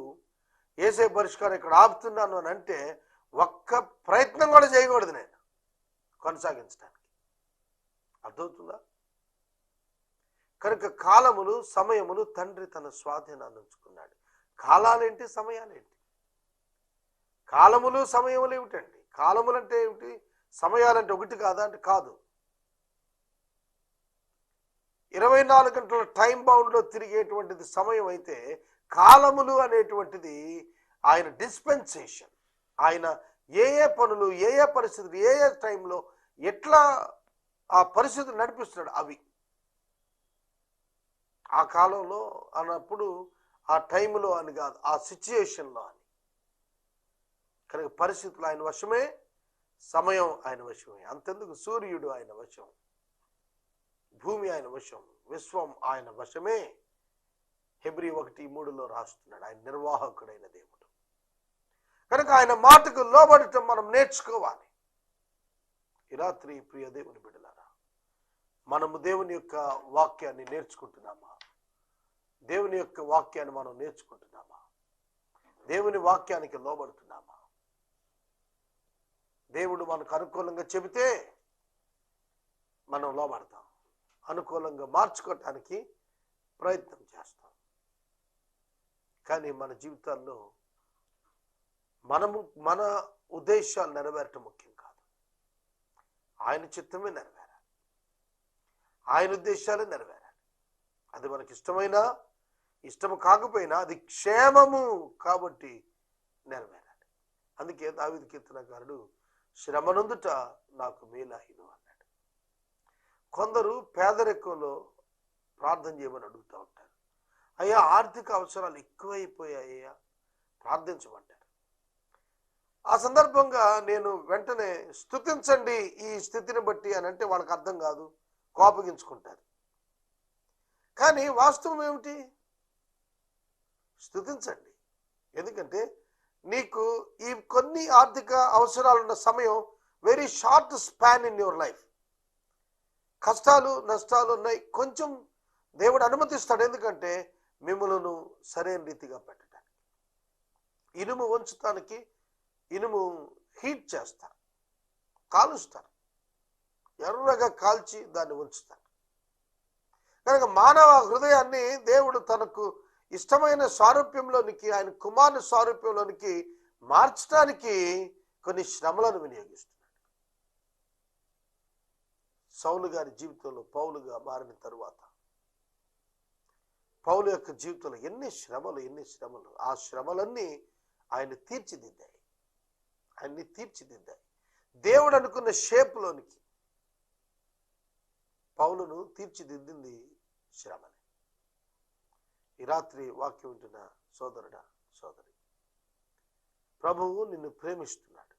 యేసే పరిష్కారం ఇక్కడ ఆపుతున్నాను అని అంటే ఒక్క ప్రయత్నం కూడా చేయకూడదు నేను కొనసాగించడానికి. అర్థమవుతుందా? కనుక కాలములు సమయములు తండ్రి తన స్వాధీనాన్ని ఉంచుకున్నాడు. కాలాలేంటి, సమయాలేంటి? కాలములు సమయములు ఏమిటండి? కాలములు అంటే ఏమిటి, సమయాలంటే ఒకటి కాదా అంటే కాదు. 24 గంటల టైం బౌండ్లో తిరిగేటువంటిది సమయం అయితే, కాలములు అనేటువంటిది ఆయన డిస్పెన్సేషన్. ఆయన ఏ పనులు, ఏ పరిస్థితులు, ఏ టైంలో ఎట్లా ఆ పరిస్థితులు నడిపిస్తున్నాడు అవి. ఆ కాలంలో అన్నప్పుడు ఆ టైంలో అని కాదు, ఆ సిచ్యుయేషన్లో అని. కనుక పరిస్థితులు ఆయన వశమే, సమయం ఆయన వశమే. అంతెందుకు, సూర్యుడు ఆయన వశం, భూమి ఆయన వశం, విశ్వం ఆయన వశమే. హెబ్రీ 1:3 రాస్తున్నాడు. ఆయన నిర్వాహకుడైన దేవుడు. కనుక ఆయన మాటకు లోబడటం మనం నేర్చుకోవాలి. ఈ రాత్రి ప్రియ దేవుని బిడ్డలారా, మనము దేవుని యొక్క వాక్యాన్ని నేర్చుకుంటున్నామా? దేవుని యొక్క వాక్యాన్ని మనం నేర్చుకుంటున్నామా? దేవుని వాక్యానికి లోబడుతున్నామా? దేవుడు మనకు అనుకూలంగా చెబితే మనం లోబడతాం, అనుకూలంగా మార్చుకోవటానికి ప్రయత్నం చేస్తాం. కానీ మన జీవితాల్లో మన ఉద్దేశాలు నెరవేరటం ముఖ్యం కాదు. ఆయన చిత్తమే నెరవేరాలి, ఆయన ఉద్దేశాలే నెరవేరాలి. అది మనకి ఇష్టమైనా ఇష్టము కాకపోయినా అది క్షేమము కాబట్టి నెరవేరాలి. అందుకే దావీదు కీర్తనకారుడు శ్రమనందుట నాకు మేలాయిను అన్నాడు. కొందరు పేదరికంలో ప్రార్థన చేయమని అడుగుతూ ఉంటారు. అయ్యా, ఆర్థిక అవసరాలు ఎక్కువైపోయాయ్యా, ప్రార్థించమంటారు. ఆ సందర్భంగా నేను వెంటనే స్తుతించండి ఈ స్థితిని బట్టి అని అంటే వాళ్ళకి అర్థం కాదు, కోపగించుకుంటారు. కానీ వాస్తవం ఏమిటి? స్తుతించండి. ఎందుకంటే నీకు ఈ కొన్ని ఆర్థిక అవసరాలున్న సమయం very short span in your life. కష్టాలు నష్టాలు ఉన్నాయి, కొంచెం దేవుడు అనుమతిస్తాడు. ఎందుకంటే మిమ్మల్ని సరైన రీతిగా పెట్టడానికి. ఇనుము ఉంచటానికి ఇనుము హీట్ చేస్తారు, కాలుస్తారు, ఎర్రగా కాల్చి దాన్ని ఉంచుతారు. కనుక మానవ హృదయాన్ని దేవుడు తనకు ఇష్టమైన స్వారూప్యంలోనికి, ఆయన కుమారుని స్వారూప్యంలోనికి మార్చడానికి కొన్ని శ్రమలను వినియోగిస్తున్నాడు. సౌలు గారి జీవితంలో పౌలుగా మారిన తరువాత పౌలు యొక్క జీవితంలో ఎన్ని శ్రమలు, ఆ శ్రమలన్నీ ఆయన్ని తీర్చిదిద్దాయి. దేవుడు అనుకున్న షేప్లోనికి పౌలును తీర్చిదిద్దింది శ్రమని. ఈ రాత్రి వాక్యం వింటున్న సోదరుడా, సోదరి, ప్రభువు నిన్ను ప్రేమిస్తున్నాడు.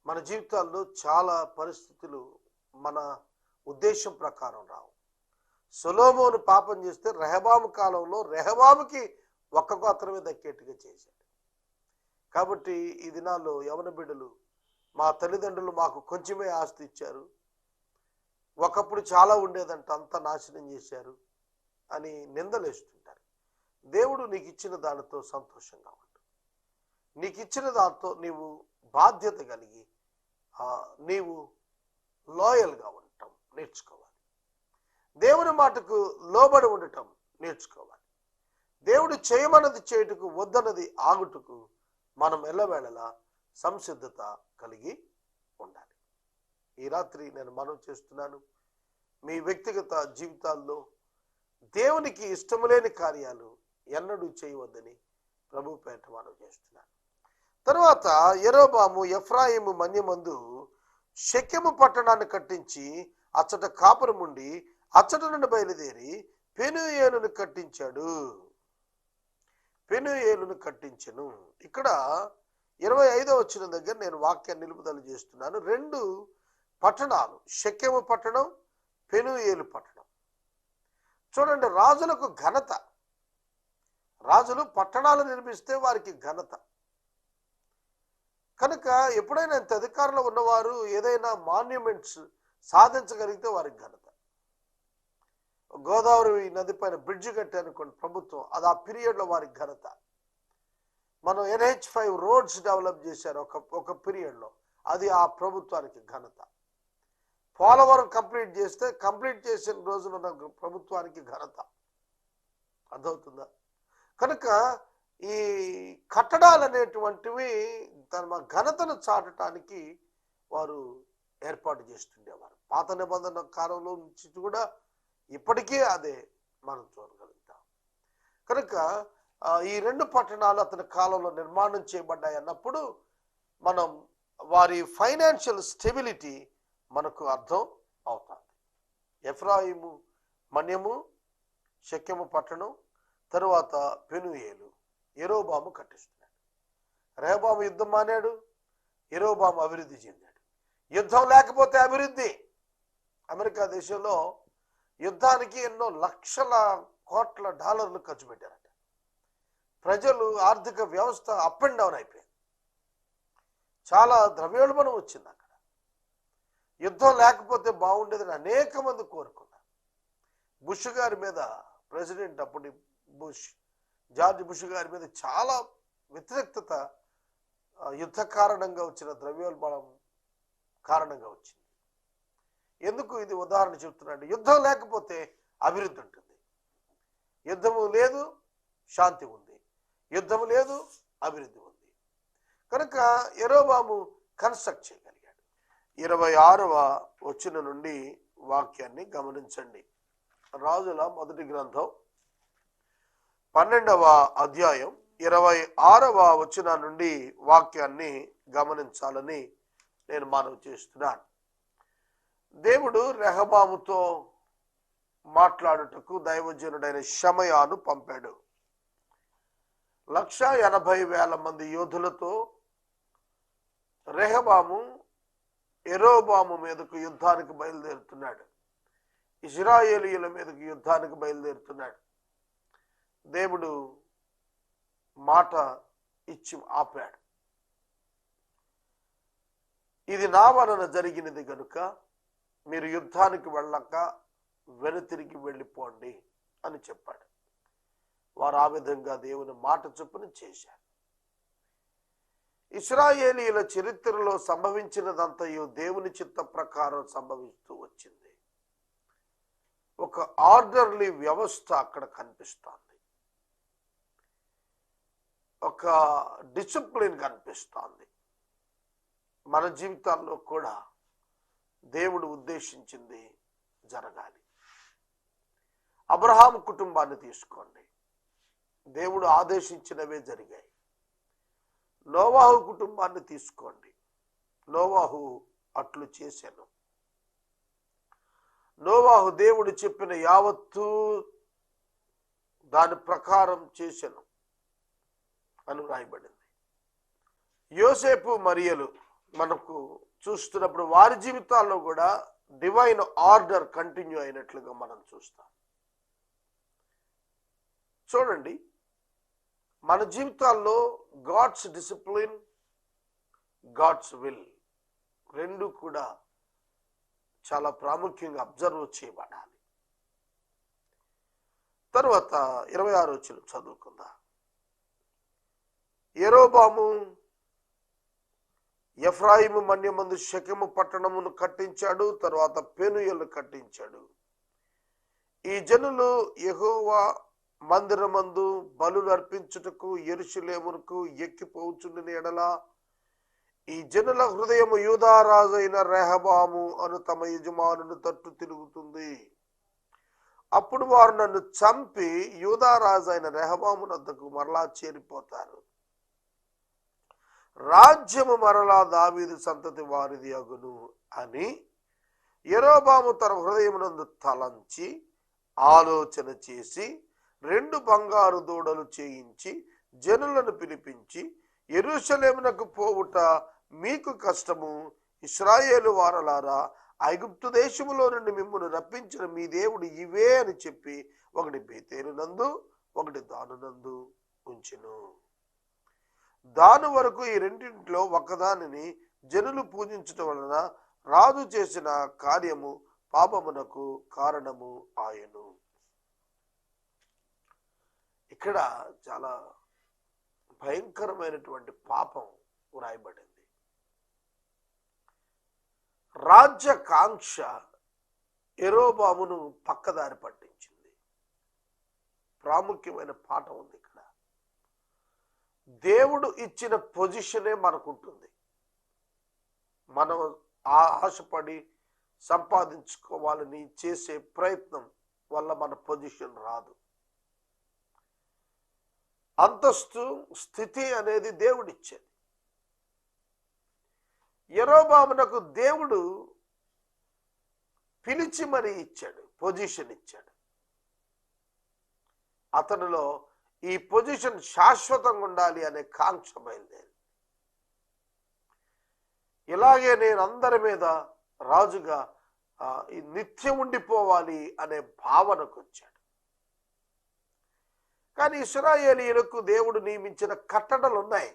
మన జీవితాల్లో చాలా పరిస్థితులు మన ఉద్దేశం ప్రకారం రావు. సొలొమోను పాపం చేస్తే రెహబాము కాలంలో రెహబాముకి ఒక్క గోత్రమే దక్కేట్టుగా చేశాడు. కాబట్టి ఈ దినాల్లో యవన బిడ్డలు, మా తల్లిదండ్రులు మాకు కొంచెమే ఆస్తి ఇచ్చారు, ఒకప్పుడు చాలా ఉండేదంట, అంతా నాశనం చేశారు అని నిందలేస్తుంటారు. దేవుడు నీకు ఇచ్చిన దానితో సంతోషంగా ఉండు. నీకు ఇచ్చిన దాంతో నీవు బాధ్యత కలిగి నీవు లాయల్గా ఉండటం నేర్చుకోవాలి. దేవుని మాటకు లోబడి ఉండటం నేర్చుకోవాలి. దేవుడు చేయమన్నది చేయుటకు, వద్దన్నది ఆగుటకు మనం ఎల్లవేళలా సంసిద్ధత కలిగి ఉండాలి. ఈ రాత్రి నేను మనవి చేస్తున్నాను, మీ వ్యక్తిగత జీవితాల్లో దేవునికి ఇష్టము లేని కార్యాలు ఎన్నడూ చేయవద్దని ప్రభు పేట మనవి చేస్తున్నాను. తరువాత యెరోబాము ఎఫ్రాయిము మన్యమందు షెకెము పట్టణాన్ని కట్టించి అచ్చట కాపురం ఉండి అచ్చట నుండి బయలుదేరి పెనూయేలును కట్టించాడు. పెనూయేలును కట్టించెను. ఇక్కడ 25వ వచనం దగ్గర నేను వాక్యాన్ని నిలుపుదల చేస్తున్నాను. 2 పట్టణాలు, షెకెము పట్టణం, పెనూయేలు పట్టణం. చూడండి, రాజులకు ఘనత. రాజులు పట్టణాలు నిర్మిస్తే వారికి ఘనత. కనుక ఎప్పుడైనా ఇంత అధికారంలో ఉన్నవారు ఏదైనా మాన్యుమెంట్స్ సాధించగలిగితే వారికి ఘనత. గోదావరి నది పైన బ్రిడ్జ్ కట్టారనుకోండి ప్రభుత్వం, అది ఆ పీరియడ్లో వారికి ఘనత. మనం NH5 రోడ్స్ డెవలప్ చేశారు ఒక పీరియడ్లో, అది ఆ ప్రభుత్వానికి ఘనత. పోలవరం కంప్లీట్ చేసిన రోజున ఉన్న ప్రభుత్వానికి ఘనత. అర్థమవుతుందా? కనుక ఈ కట్టడాలు అనేటువంటివి తమ ఘనతను చాటడానికి వారు ఏర్పాటు చేస్తుండేవారు. పాత నిబంధన కాలంలో నుంచి కూడా ఇప్పటికీ అదే మనం చూడగలుగుతాం. కనుక ఈ 2 పట్టణాలు అతని కాలంలో నిర్మాణం చేయబడ్డాయి అన్నప్పుడు మనం వారి ఫైనాన్షియల్ స్టెబిలిటీ మనకు అర్థం అవుతుంది. ఎఫ్రాయిము మన్యము, షెకెము పట్టణం, తరువాత పెనూయేలు యెరోబాము కట్టిస్తున్నాడు. రెహబాము యుద్ధం మానాడు, యెరోబాము అభివృద్ధి చెందాడు. యుద్ధం లేకపోతే అభివృద్ధి. అమెరికా దేశంలో యుద్ధానికి ఎన్నో లక్షల కోట్ల డాలర్లు ఖర్చు పెట్టారట. ప్రజలు, ఆర్థిక వ్యవస్థ అప్ అండ్ డౌన్ అయిపోయింది. చాలా ద్రవ్యోల్బణం వచ్చింది అక్కడ. యుద్ధం లేకపోతే బాగుండేదని అనేక మంది కోరుకున్నారు. బుష్ గారి మీద, ప్రెసిడెంట్ అప్పుడు జార్జ్ బుష్ గారి మీద చాలా వ్యతిరేకత యుద్ధ కారణంగా వచ్చిన ద్రవ్యోల్బణం కారణంగా వచ్చింది. ఎందుకు ఇది ఉదాహరణ చెప్తున్నాడు? యుద్ధం లేకపోతే అభివృద్ధి ఉంటుంది. యుద్ధము లేదు, శాంతి ఉంది. యుద్ధము లేదు, అభివృద్ధి ఉంది. కనుక యెరోబాము కన్స్ట్రక్ట్ చేయగలిగాడు. 26వ వచనం నుండి వాక్యాన్ని గమనించండి. రాజుల మొదటి గ్రంథం 12వ అధ్యాయం 26వ వచనం నుండి వాక్యాన్ని గమనించాలని నేను మనవి చేస్తున్నాను. దేవుడు రెహబాముతో మాట్లాడుటకు దైవజనుడైన షమయాను పంపాడు. 180,000 మంది యోధులతో రెహబాము యెరోబాము మీదకు యుద్ధానికి బయలుదేరుతున్నాడు. ఇశ్రాయేలీయుల మీదకు యుద్ధానికి బయలుదేరుతున్నాడు. దేవుడు మాట ఇచ్చి ఆపాడు. ఇది నా వలన జరిగినది గనుక మీరు యుద్ధానికి వెళ్ళక వెనుతిరిగి వెళ్ళిపోండి అని చెప్పాడు. వారు ఆ విధంగా దేవుని మాట చొప్పున చేశారు. ఇశ్రాయేలీయుల చరిత్రలో సంభవించినదంతయు దేవుని చిత్త ప్రకారం సంభవిస్తూ వచ్చింది. ఒక ఆర్డర్లీ వ్యవస్థ అక్కడ కనిపిస్తోంది. ఒక డిసిప్లిన్ కనిపిస్తోంది. మన జీవితాల్లో కూడా దేవుడు ఉద్దేశించింది జరగాలి. అబ్రహాము కుటుంబాన్ని తీసుకోండి, దేవుడు ఆదేశించినవే జరిగాయి. నోవాహు కుటుంబాన్ని తీసుకోండి, నోవాహు అట్లు చేశాను. నోవాహు దేవుడు చెప్పిన యావత్తు దాని ప్రకారం చేశాను అని రాయబడింది. యోసేపు మరియలు మనకు చూస్తున్నప్పుడు వారి జీవితాల్లో కూడా డివైన్ ఆర్డర్ కంటిన్యూ అయినట్లుగా మనం చూస్తాం. చూడండి, మన జీవితాల్లో గాడ్స్ డిసిప్లిన్, గాడ్స్ విల్ రెండు కూడా చాలా ప్రాముఖ్యంగా అబ్జర్వ్ చేయబడాలి. తర్వాత 26వ వచనం చదువుకుందాం. యెరోబాము ఎఫ్రాయిము మన్యమందు షెకెము పట్టణమును కట్టించాడు, తర్వాత పెనుయలు కట్టించాడు. ఈ జనులు యెహోవా మందిరమందు బలులు అర్పించుటకు యెరూషలేమునకు ఎక్కిపోచుండిన ఎడల ఈ జనుల హృదయము యూదారాజైన రెహబాము అను తమ యజమానుని తట్టు తిరుగుతుంది. అప్పుడు వారు నన్ను చంపి యూదారాజైన రెహబాము వద్దకు మరలా చేరిపోతారు. రాజ్యము మరలా దావీదు సంతతి వారిది అగును అని యెరోబాము తన హృదయమునందు తలంచి ఆలోచన చేసి 2 బంగారు దూడలు చేయించి జనులను పిలిపించి, యెరూషలేమునకు పోవుట మీకు కష్టము, ఇశ్రాయేలు వారలారా, ఐగుప్తు దేశములో నుండి మిమ్మును రప్పించిన మీ దేవుడు ఇవే అని చెప్పి ఒకటి బేతేలునందు ఒకటి దానునందు ఉంచెను. దాను వరకు ఈ రెండింటిలో ఒకదానిని జనులు పూజించటం వలన రాజు చేసిన కార్యము పాపమునకు కారణము ఆయను. ఇక్కడ చాలా భయంకరమైనటువంటి పాపం వ్రాయబడింది. రాజ్యకాంక్ష యెరోబామును పక్కదారి పట్టించింది. ప్రాముఖ్యమైన పాఠం ఉంది ఇక్కడ. దేవుడు ఇచ్చిన పొజిషనే మనకుంటుంది. మనం ఆశపడి సంపాదించుకోవాలని చేసే ప్రయత్నం వల్ల మన పొజిషన్ రాదు. అంతస్తు, స్థితి అనేది దేవుడిచ్చేది. యెరోబామునకు దేవుడు పిలిచి మరి ఇచ్చాడు, పొజిషన్ ఇచ్చాడు. అతనిలో ఈ పొజిషన్ శాశ్వతంగా ఉండాలి అనే కాంక్ష బయలుదేరి, ఇలాగే నేను అందరి మీద రాజుగా నిత్యం ఉండిపోవాలి అనే భావనకు వచ్చాడు. కానీ ఇశ్రాయేలీయులకు దేవుడు నియమించిన కట్టడలు ఉన్నాయి.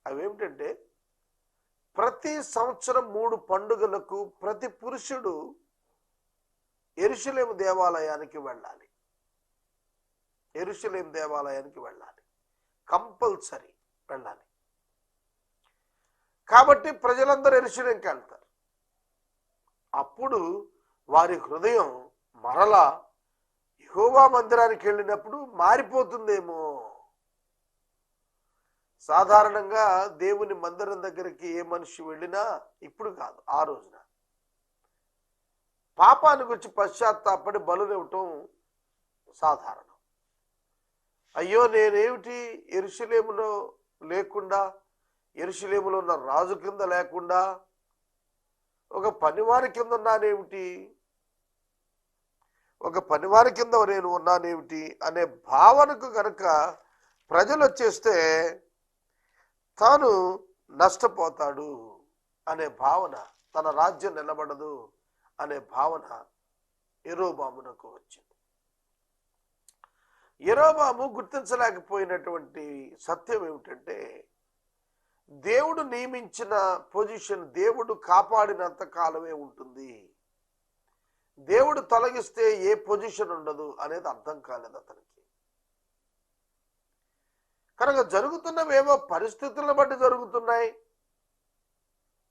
అవేమిటంటే, ప్రతి సంవత్సరం 3 పండుగలకు ప్రతి పురుషుడు యెరూషలేము దేవాలయానికి వెళ్ళాలి. యెరూషలేము దేవాలయానికి వెళ్ళాలి, కంపల్సరీ వెళ్ళాలి. కాబట్టి ప్రజలందరూ యెరూషలేముకి వెళ్తారు. అప్పుడు వారి హృదయం మరలా యెహోవా మందిరానికి వెళ్ళినప్పుడు మారిపోతుందేమో. సాధారణంగా దేవుని మందిరం దగ్గరికి ఏ మనిషి వెళ్ళినా, ఇప్పుడు కాదు ఆ రోజున, పాపాన్ని గురించి పశ్చాత్తాపడి బలులు ఇవ్వటం సాధారణం. అయ్యో నేనేమిటి యెరూషలేములో లేకుండా, యెరూషలేములో ఉన్న రాజు కింద లేకుండా ఒక పనివారి కింద ఉన్నానేమిటి, ఒక పనివారి కింద నేను ఉన్నానేమిటి అనే భావనకు గనక ప్రజలు వచ్చేస్తే తాను నష్టపోతాడు అనే భావన, తన రాజ్యం నిలబడదు అనే భావన యెరోబామునకు వచ్చింది. యెరోబాము గుర్తించలేకపోయినటువంటి సత్యం ఏమిటంటే, దేవుడు నియమించిన పొజిషన్ దేవుడు కాపాడినంత కాలమే ఉంటుంది, దేవుడు తొలగిస్తే ఏ పొజిషన్ ఉండదు అనేది అర్థం కాలేదు అతనికి. కనుక జరుగుతున్నవేమో పరిస్థితులను బట్టి జరుగుతున్నాయి,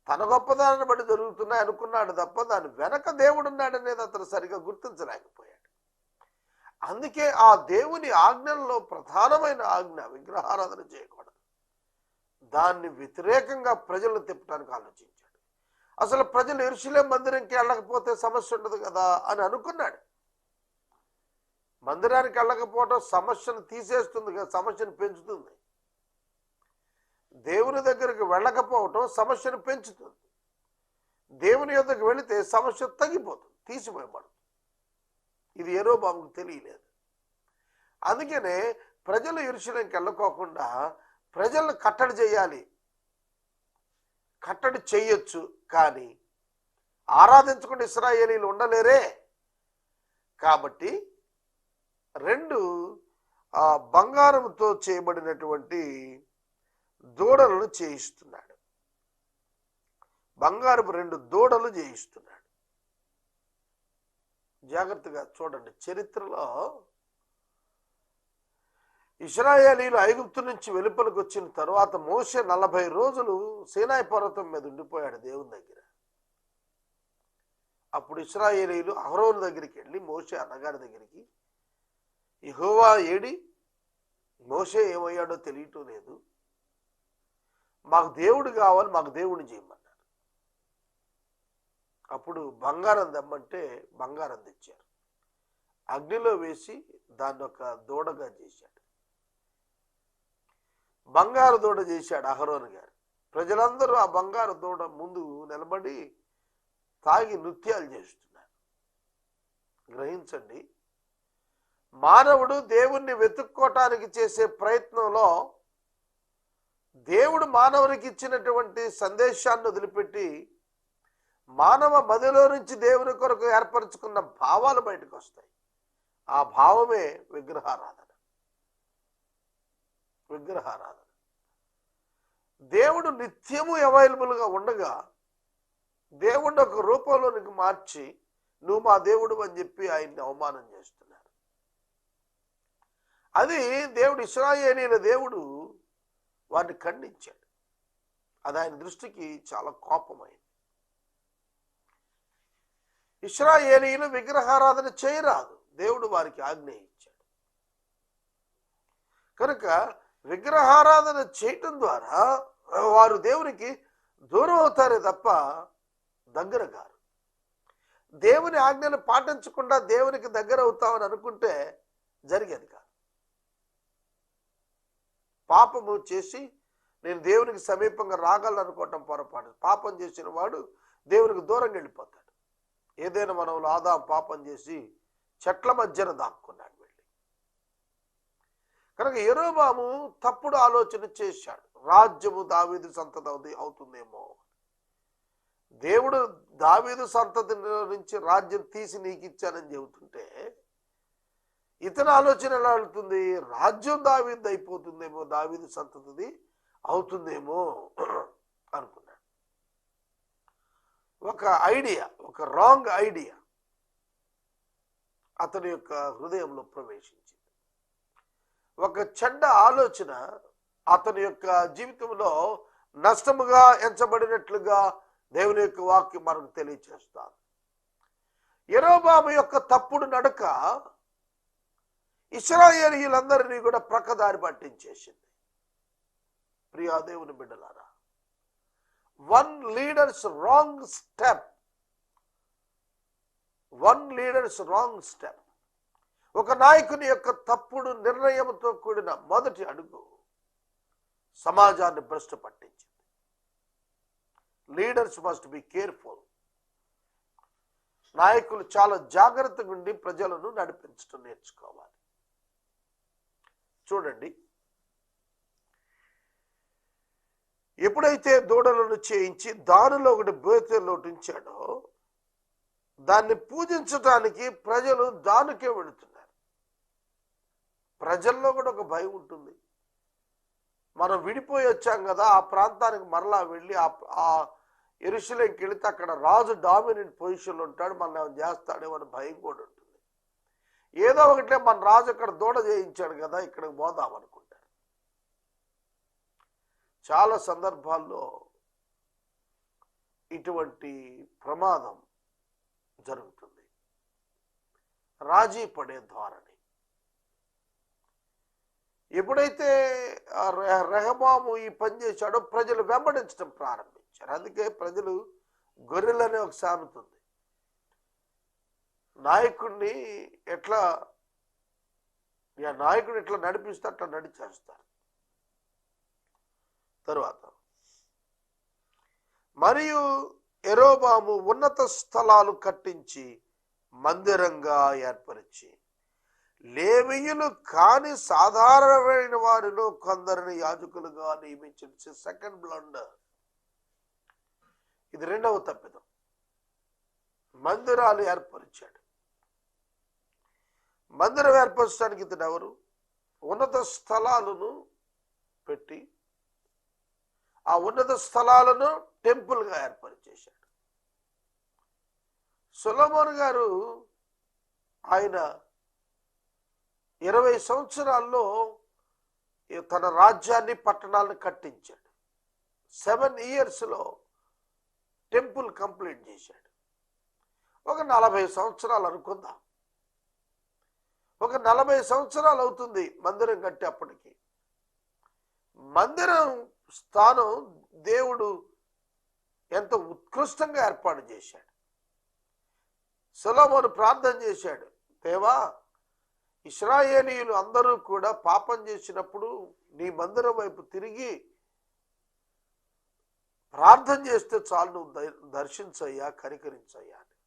తన గొప్పదాన్ని బట్టి జరుగుతున్నాయి అనుకున్నాడు తప్ప దాని వెనక దేవుడున్నాడు అనేది అతను సరిగా గుర్తించలేకపోయాడు. అందుకే ఆ దేవుని ఆజ్ఞల్లో ప్రధానమైన ఆజ్ఞ విగ్రహారాధన చేయకూడదు. దాన్ని వ్యతిరేకంగా ప్రజలను తిప్పడానికి ఆలోచించాడు. అసలు ప్రజలు యెరూషలేము మందిరంకి వెళ్ళకపోతే సమస్య ఉండదు కదా అని అనుకున్నాడు. మందిరానికి వెళ్ళకపోవడం సమస్యను తీసేస్తుంది కదా, సమస్యను పెంచుతుంది. దేవుని దగ్గరికి వెళ్ళకపోవటం సమస్యను పెంచుతుంది. దేవుని యొద్దకు వెళితే సమస్య తగ్గిపోతుంది, తీసిపోయబడుతుంది. ఇది యెరోబాముకు తెలియలేదు. అందుకనే ప్రజలు యెరూషలేముకి వెళ్ళకోకుండా ప్రజలను కట్టడి చేయాలి. కట్టడి చేయొచ్చు, కానీ ఆరాధించకుండా ఇశ్రాయేలీలు ఉండలేరే. కాబట్టి 2 బంగారంతో చేయబడినటువంటి దూడలను చేయిస్తున్నాడు. బంగారపు 2 దూడలు చేయిస్తున్నాడు. జాగ్రత్తగా చూడండి. చరిత్రలో ఇశ్రాయేలీయులు ఐగుప్తు నుంచి వెలుపలకు వచ్చిన తర్వాత మోషే 40 రోజులు సీనాయి పర్వతం మీద ఉండిపోయాడు దేవుని దగ్గర. అప్పుడు ఇశ్రాయేలీయులు అహరోను దగ్గరికి వెళ్ళి మోషే అన్నగారి దగ్గరికి, యెహోవా ఏడి, మోషే ఏమయ్యాడో తెలియటం లేదు, మాకు దేవుడు కావాలి, మాకు దేవుడిని చేయమన్నారు. అప్పుడు బంగారం తెమ్మంటే బంగారం తెచ్చారు. అగ్నిలో వేసి దాన్ని ఒక దూడగా చేశాడు. బంగారు దూడ చేశాడు అహరోను గారు. ప్రజలందరూ ఆ బంగారు దూడ ముందు నిలబడి తాగి నృత్యాలు చేస్తున్నారు. గ్రహించండి, మానవుడు దేవుణ్ణి వెతుక్కోవటానికి చేసే ప్రయత్నంలో దేవుడు మానవునికి ఇచ్చినటువంటి సందేశాన్ని వదిలిపెట్టి మానవ మదిలో నుంచి దేవుని కొరకు ఏర్పరచుకున్న భావాలు బయటకు వస్తాయి. ఆ భావమే విగ్రహారాధన. దేవుడు నిత్యము అవైలబుల్గా ఉండగా దేవుడు ఒక రూపంలోనికి మార్చి నువ్వు మా దేవుడు అని చెప్పి ఆయన్ని అవమానం చేస్తున్నారు. అది దేవుడు, ఇశ్రాయేలీయుల దేవుడు వారిని ఖండించాడు. అది ఆయన దృష్టికి చాలా కోపమైంది. ఇశ్రాయేలీయులు విగ్రహారాధన చేయరాదు, దేవుడు వారికి ఆజ్ఞ ఇచ్చాడు. కనుక విగ్రహారాధన చేయటం ద్వారా వారు దేవునికి దూరం అవుతారే తప్ప దగ్గర కారు. దేవుని ఆజ్ఞను పాటించకుండా దేవునికి దగ్గర అవుతామని అనుకుంటే జరిగేది కాదు. పాపము చేసి నేను దేవునికి సమీపంగా రాగలను అనుకోవటం పొరపాటు. పాపం చేసిన వాడు దేవునికి దూరంగా వెళ్ళిపోతాడు. ఏదైనా మనం ఆదాము పాపం చేసి చెట్ల మధ్యన దాక్కున్నాడు వెళ్ళి. కనుక యెరోబాము తప్పుడు ఆలోచన చేశాడు. రాజ్యము దావీదు సంతతి అవుతుందేమో. దేవుడు దావీదు సంతతి నుంచి రాజ్యం తీసి నీకు ఇచ్చానని చెబుతుంటే ఇతని ఆలోచన ఎలా వెళ్తుంది? రాజ్యం దావీదు అయిపోతుందేమో, దావీదు సంతతిది అవుతుందేమో అనుకున్నాడు. ఒక ఐడియా, ఒక రాంగ్ ఐడియా అతని యొక్క హృదయంలో ప్రవేశించింది. ఒక చెడ్డ ఆలోచన అతని యొక్క జీవితంలో నష్టముగా ఎంచబడినట్లుగా దేవుని యొక్క వాక్యం మనకు తెలియచేస్తాను. యెరోబాము యొక్క తప్పుడు నడక ఇశ్రాయేలీయులందరినీ కూడా ప్రక్కదారి పట్టించేసింది. ప్రియా దేవుని బిడ్డలారా, వన్ లీడర్స్ రాంగ్ స్టెప్, ఒక నాయకుని యొక్క తప్పుడు నిర్ణయంతో కూడిన మొదటి అడుగు సమాజాన్ని భ్రష్టు పట్టించింది. Leaders must be careful. నాయకులు చాలా జాగ్రత్తగా ఉండి ప్రజలను నడిపించడం నేర్చుకోవాలి. చూడండి, ఎప్పుడైతే దూడలను చేయించి దానిలో ఒకటి బేతేల్లో ఉంచాడో దాన్ని పూజించడానికి ప్రజలు దానికే వెళుతున్నారు. ప్రజల్లో కూడా ఒక భయం ఉంటుంది. మనం విడిపోయి వచ్చాం కదా, ఆ ప్రాంతానికి మరలా వెళ్ళి ఆ యెరూషలేముకి వెళితే అక్కడ రాజు డామినెంట్ పొజిషన్లో ఉంటాడు, మనం చేస్తాడేమో అని భయం కూడా ఉంటుంది. ఏదో ఒకటే మన రాజు అక్కడ దూడ చేయించాడు కదా, ఇక్కడికి పోదాం అనుకుంటారు. చాలా సందర్భాల్లో ఇటువంటి ప్రమాదం జరుగుతుంది. రాజీ పడే ధోరణి. ఎప్పుడైతే రెహబాము ఈ పని చేశాడో ప్రజలు వెంబడించడం ప్రారంభించారు. అందుకే ప్రజలు గొర్రెలనే ఒక సామెత ఉంది. నాయకుడిని నాయకుడు ఎట్లా నడిపిస్తే అట్లా నడిచేస్తారు. తరువాత మరియు యెరోబాము ఉన్నత స్థలాలు కట్టించి మందిరంగా ఏర్పరిచి లేవీయులు కాని సాధారణమైన వారిలో కొందరిని యాజకులుగా నియమించి సెకండ్ బ్లండర్. ఇది రెండవ తప్పిదం. మందిరాలు ఏర్పరిచాడు. మందిరం ఏర్పరచడానికి ఇతడు ఎవరు? ఉన్నత స్థలాలను పెట్టి ఆ ఉన్నత స్థలాలను టెంపుల్గా ఏర్పరిచేశాడు. సొలొమోను గారు ఆయన 20 సంవత్సరాల్లో తన రాజ్యాన్ని, పట్టణాలను కట్టించాడు. 7 yearsలో టెంపుల్ కంప్లీట్ చేశాడు. ఒక 40 సంవత్సరాలు అనుకుందాం. ఒక 40 సంవత్సరాలు అవుతుంది మందిరం కట్టేప్పటికి. మందిరం స్థానం దేవుడు ఎంత ఉత్కృష్టంగా ఏర్పాటు చేశాడు. సొలొమోను ప్రార్థన చేశాడు, దేవా, ఇశ్రాయేలీయులు అందరూ కూడా పాపం చేసినప్పుడు నీ మందిరం వైపు తిరిగి ప్రార్థన చేస్తే చాలు, నువ్వు దర్శించయ్యా, కనికరించయ్యా అని.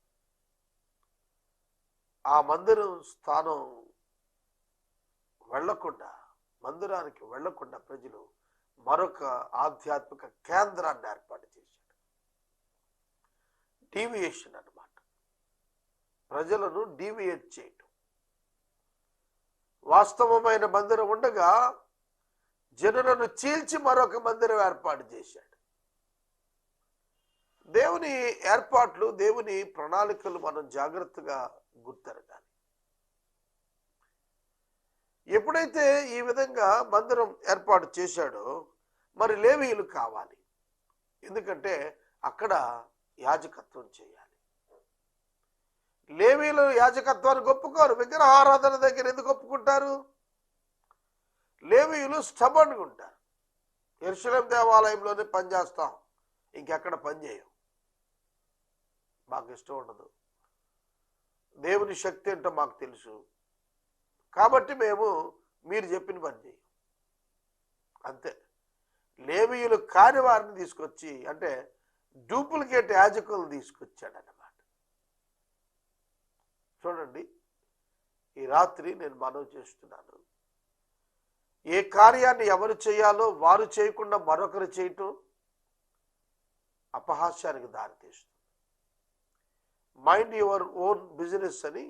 ఆ మందిరం స్థానం వెళ్లకుండా, మందిరానికి వెళ్లకుండా ప్రజలు మరొక ఆధ్యాత్మిక కేంద్రాన్ని ఏర్పాటు చేశాడు. డీవియేషన్ అన్నమాట. ప్రజలను డీవియేట్ చేయటం. వాస్తవమైన మందిరం ఉండగా జనులను చీల్చి మరొక మందిరం ఏర్పాటు చేశాడు. దేవుని ఏర్పాట్లు, దేవుని ప్రణాళికలు మనం జాగ్రత్తగా గుర్తెరగాలి. ఎప్పుడైతే ఈ విధంగా మందిరం ఏర్పాటు చేశాడో మరి లేవీయులు కావాలి. ఎందుకంటే అక్కడ యాజకత్వం చేయాలి. లేవీయులు యాజకత్వాన్ని ఒప్పుకోరు. విగ్రహారాధన దగ్గర ఎందుకు ఒప్పుకుంటారు? లేవీయులు స్టబర్న్గా ఉంటారు. యెరూషలేము దేవాలయంలోనే పనిచేస్తాం, ఇంకెక్కడ పని చేయం, మాకు ఇష్టం ఉండదు, దేవుని శక్తి ఏంటో మాకు తెలుసు, కాబట్టి మేము మీరు చెప్పిన పని చేయం, అంతే. లేవీయులు కాని వారిని తీసుకొచ్చి, అంటే డూప్లికేట్ యాజకులను తీసుకొచ్చాడు అన్నమాట. చూడండి, ఈ రాత్రి నేను మనవి చేస్తున్నాను, ఏ కార్యాన్ని ఎవరు చేయాలో వారు చేయకుండా మరొకరు చేయటం అపహాస్యానికి దారితీస్తుంది. మైండ్ యువర్ ఓన్ బిజినెస్ అని,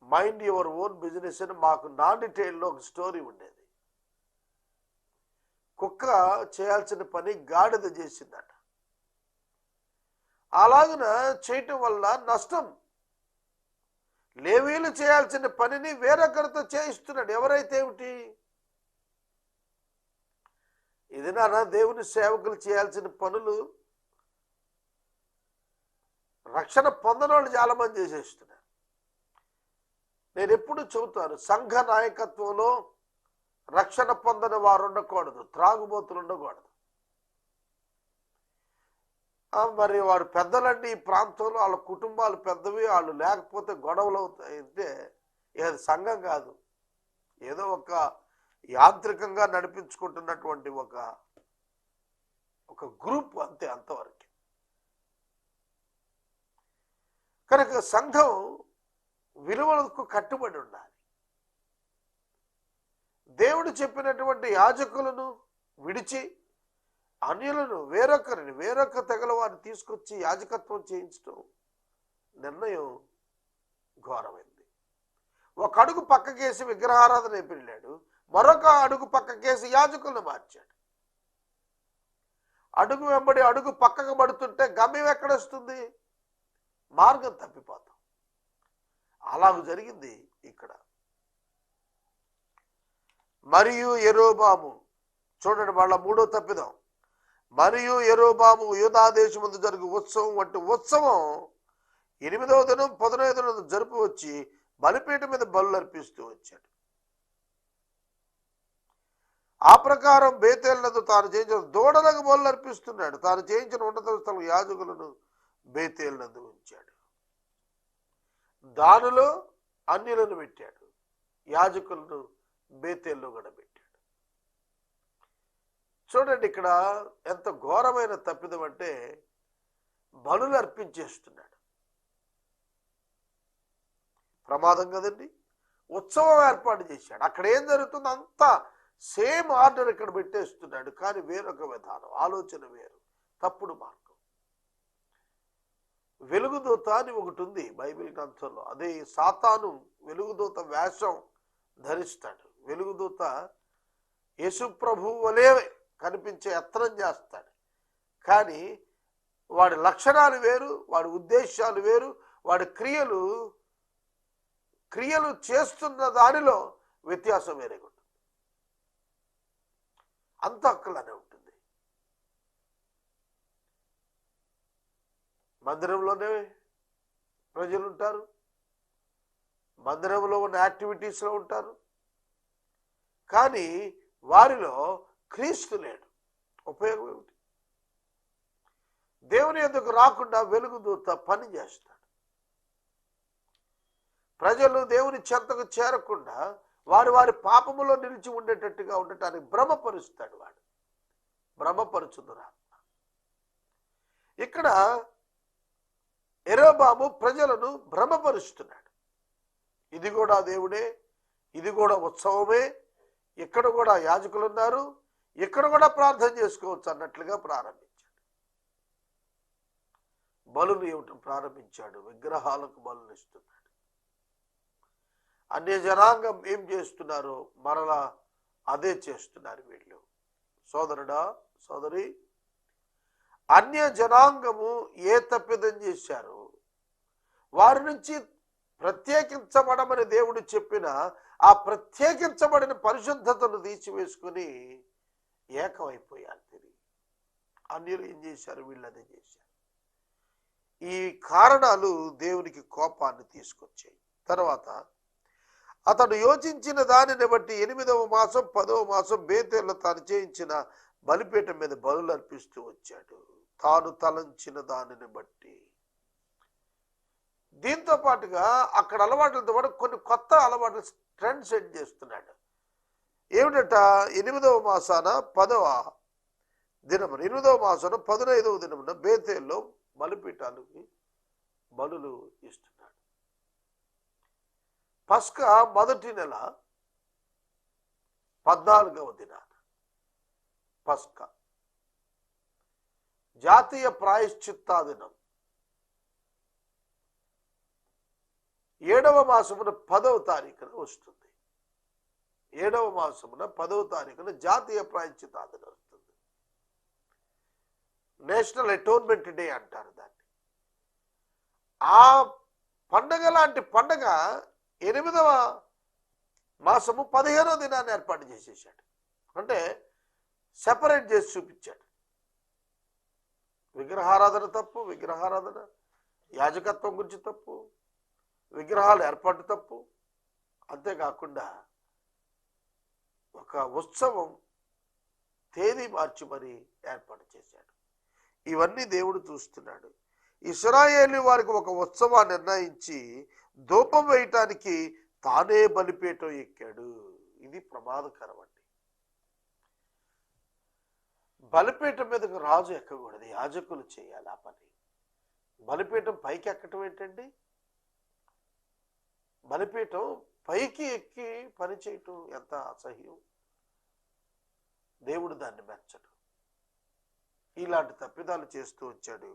మైండ్ యువర్ ఓన్ బిజినెస్ అని మాకు నాండిటైల్లో ఒక స్టోరీ ఉండేది. కుక్క చేయాల్సిన పని గాడిద చేసిందట. అలాగున చేయటం వల్ల నష్టం. లేవీయులు చేయాల్సిన పనిని వేరొకరితో చేయిస్తున్నాడు. ఎవరైతే ఏమిటి? ఇది నాన్న దేవుని సేవకులు చేయాల్సిన పనులు రక్షణ పొందనోళ్ళు చాలా మంది చేసేస్తున్నారు. నేను ఎప్పుడు చెబుతాను, సంఘ నాయకత్వంలో రక్షణ పొందని వారు ఉండకూడదు, త్రాగుబోతులు ఉండకూడదు. మరి వారు పెద్దలండి ఈ ప్రాంతంలో, వాళ్ళ కుటుంబాలు పెద్దవి, వాళ్ళు లేకపోతే గొడవలు అవుతాయంటే అది సంఘం కాదు, ఏదో ఒక యాంత్రికంగా నడిపించుకుంటున్నటువంటి ఒక గ్రూప్, అంతే, అంతవరకు. కనుక సంఘం విలువలకు కట్టుబడి ఉండాలి. దేవుడు చెప్పినటువంటి యాజకులను విడిచి అన్యులను, వేరొక తెగల వారిని తీసుకొచ్చి యాజకత్వం చేయించడం నిర్ణయం ఘోరమైంది. ఒక అడుగు పక్కకేసి విగ్రహారాధన వెళ్ళాడు, మరొక అడుగు పక్కకేసి యాజకులను మార్చాడు. అడుగు వెంబడి అడుగు పక్కకు పడుతుంటే గమ్యం ఎక్కడొస్తుంది? మార్గం తప్పిపోతాం. అలాగ జరిగింది ఇక్కడ. మరియు యెరోబాము, చూడండి వాళ్ళ మూడో తప్పిదం. మరియు యెరోబాము యూదా దేశమందు జరుగు ఉత్సవం వంటి ఉత్సవం 8వ దినం 11వ దినం జరుపు వచ్చి బలిపీఠం మీద బలులు అర్పిస్తూ వచ్చాడు. ఆ ప్రకారం బేతేలునందు తాను చేయించిన దూడలకు బలులు అర్పిస్తున్నాడు. తాను చేయించిన ఉన్నత స్థలం యాజకులను బేతేలునందు ఉంచాడు. దానిలో అన్యులను పెట్టాడు, యాజకులను బేతేల్లో కూడా పెట్టాడు. చూడండి ఇక్కడ ఎంత ఘోరమైన తప్పిదం అంటే, బలులు అర్పించేస్తున్నాడు. ప్రమాదం కదండి. ఉత్సవం ఏర్పాటు చేశాడు. అక్కడ ఏం జరుగుతుందో అంతా సేమ్ ఆర్డర్ ఇక్కడ పెట్టేస్తున్నాడు. కానీ వేరొక విధానం, ఆలోచన వేరు, తప్పుడు మార్గం. వెలుగుదూత అని ఒకటి ఉంది బైబిల్ గ్రంథంలో. అదే సాతాను వెలుగుదూత వేషం ధరిస్తాడు. వెలుగుదూత యేసు ప్రభువు వలే కనిపించే యత్నం చేస్తాడు. కానీ వాడి లక్షణాలు వేరు, వాడి ఉద్దేశాలు వేరు, వాడి క్రియలు చేస్తున్న దానిలో వ్యత్యాసం వేరేగా ఉంటుంది. అంత హక్కులనే ఉంటుంది. మందిరంలోనే ప్రజలు ఉంటారు, మందిరంలో ఉన్న యాక్టివిటీస్లో ఉంటారు, కానీ వారిలో క్రీస్తు లేడు. ఉపయోగం ఏమిటి? దేవుని యొద్దకు రాకుండా వెలుగుదూత పని చేస్తాడు. ప్రజలు దేవుని చెంతకు చేరకుండా వారి పాపములో నిలిచి ఉండేటట్టుగా ఉండటానికి భ్రమపరుస్తాడు. వాడు భ్రమపరుచుదురా. ఇక్కడ యెరోబాము ప్రజలను భ్రమపరుస్తున్నాడు. ఇది కూడా దేవుడే, ఇది కూడా ఉత్సవమే, ఇక్కడ కూడా యాజకులు ఉన్నారు, ఇక్కడ కూడా ప్రార్థన చేసుకోవచ్చు అన్నట్లుగా ప్రారంభించాడు. బలులు ఇవ్వటం ప్రారంభించాడు. విగ్రహాలకు బలులు ఇస్తున్నాడు. అన్య జనాంగం ఏం చేస్తున్నారో మరలా అదే చేస్తున్నారు వీళ్ళు. సోదరుడా, సోదరి, అన్య జనాంగము ఏ తప్పిదం చేశారు, వారి నుంచి ప్రత్యేకించబడమని దేవుడు చెప్పిన ఆ ప్రత్యేకించబడిన పరిశుద్ధతను తీసివేసుకుని ఏకమైపోయారు. తిరిగి అన్యులు ఏం చేశారు, వీళ్ళు అదే చేశారు. ఈ కారణాలు దేవునికి కోపాన్ని తీసుకొచ్చాయి. తర్వాత అతడు యోచించిన దానిని బట్టి 8వ మాసం 10వ మాసం బేతేల్లో తాను చేయించిన బలిపీఠం మీద బలులు అర్పిస్తూ వచ్చాడు, తాను తలంచిన దానిని బట్టి. దీంతో పాటుగా అక్కడ అలవాట్లతో పాటు కొన్ని కొత్త అలవాట్లు ట్రెండ్ సెట్ చేస్తున్నాడు. ఏమిటట? 8వ మాసాన 10వ దినమున 8వ మాసాన 15వ దినమున బేతేల్లో బలిపీఠాలకి బలులు ఇస్తున్నాడు. పస్కా మొదటి నెల 14వ దినాన పస్కా జాతీయ ప్రాయశ్చిత్తా దినం 7వ మాసమున 10వ తారీఖున వస్తుంది. 7వ మాసమున 10వ తారీఖున జాతీయ ప్రాయశ్చిత్తా దినం వస్తుంది. నేషనల్ అటోన్మెంట్ డే అంటారు దాన్ని. ఆ పండగ లాంటి పండగ 8వ మాసము 15వ దినాన్ని ఏర్పాటు చేసేసాడు. అంటే సెపరేట్ చేసి చూపించాడు. విగ్రహారాధన తప్పు, విగ్రహారాధన యాజకత్వం గురించి తప్పు, విగ్రహాలు ఏర్పాటు తప్పు. అంతేకాకుండా ఒక ఉత్సవం తేదీ మార్చి మరి ఏర్పాటు చేశాడు. ఇవన్నీ దేవుడు చూస్తున్నాడు. ఇశ్రాయేలు వారికి ఒక ఉత్సవాన్ని నిర్ణయించి ధూపం వేయటానికి తానే బలిపీఠం ఎక్కాడు. ఇది ప్రమాదకరం అండి. బలిపీఠం మీదకు రాజు ఎక్కకూడదు, యాజకులు చేయాలి ఆ పని. బలిపీఠం పైకి ఎక్కటం ఏంటండి? బలిపీఠం పైకి ఎక్కి పని చేయటం ఎంత అసహ్యం. దేవుడు దాన్ని మెచ్చడు. ఇలాంటి తప్పిదాలు చేస్తూ వచ్చాడు.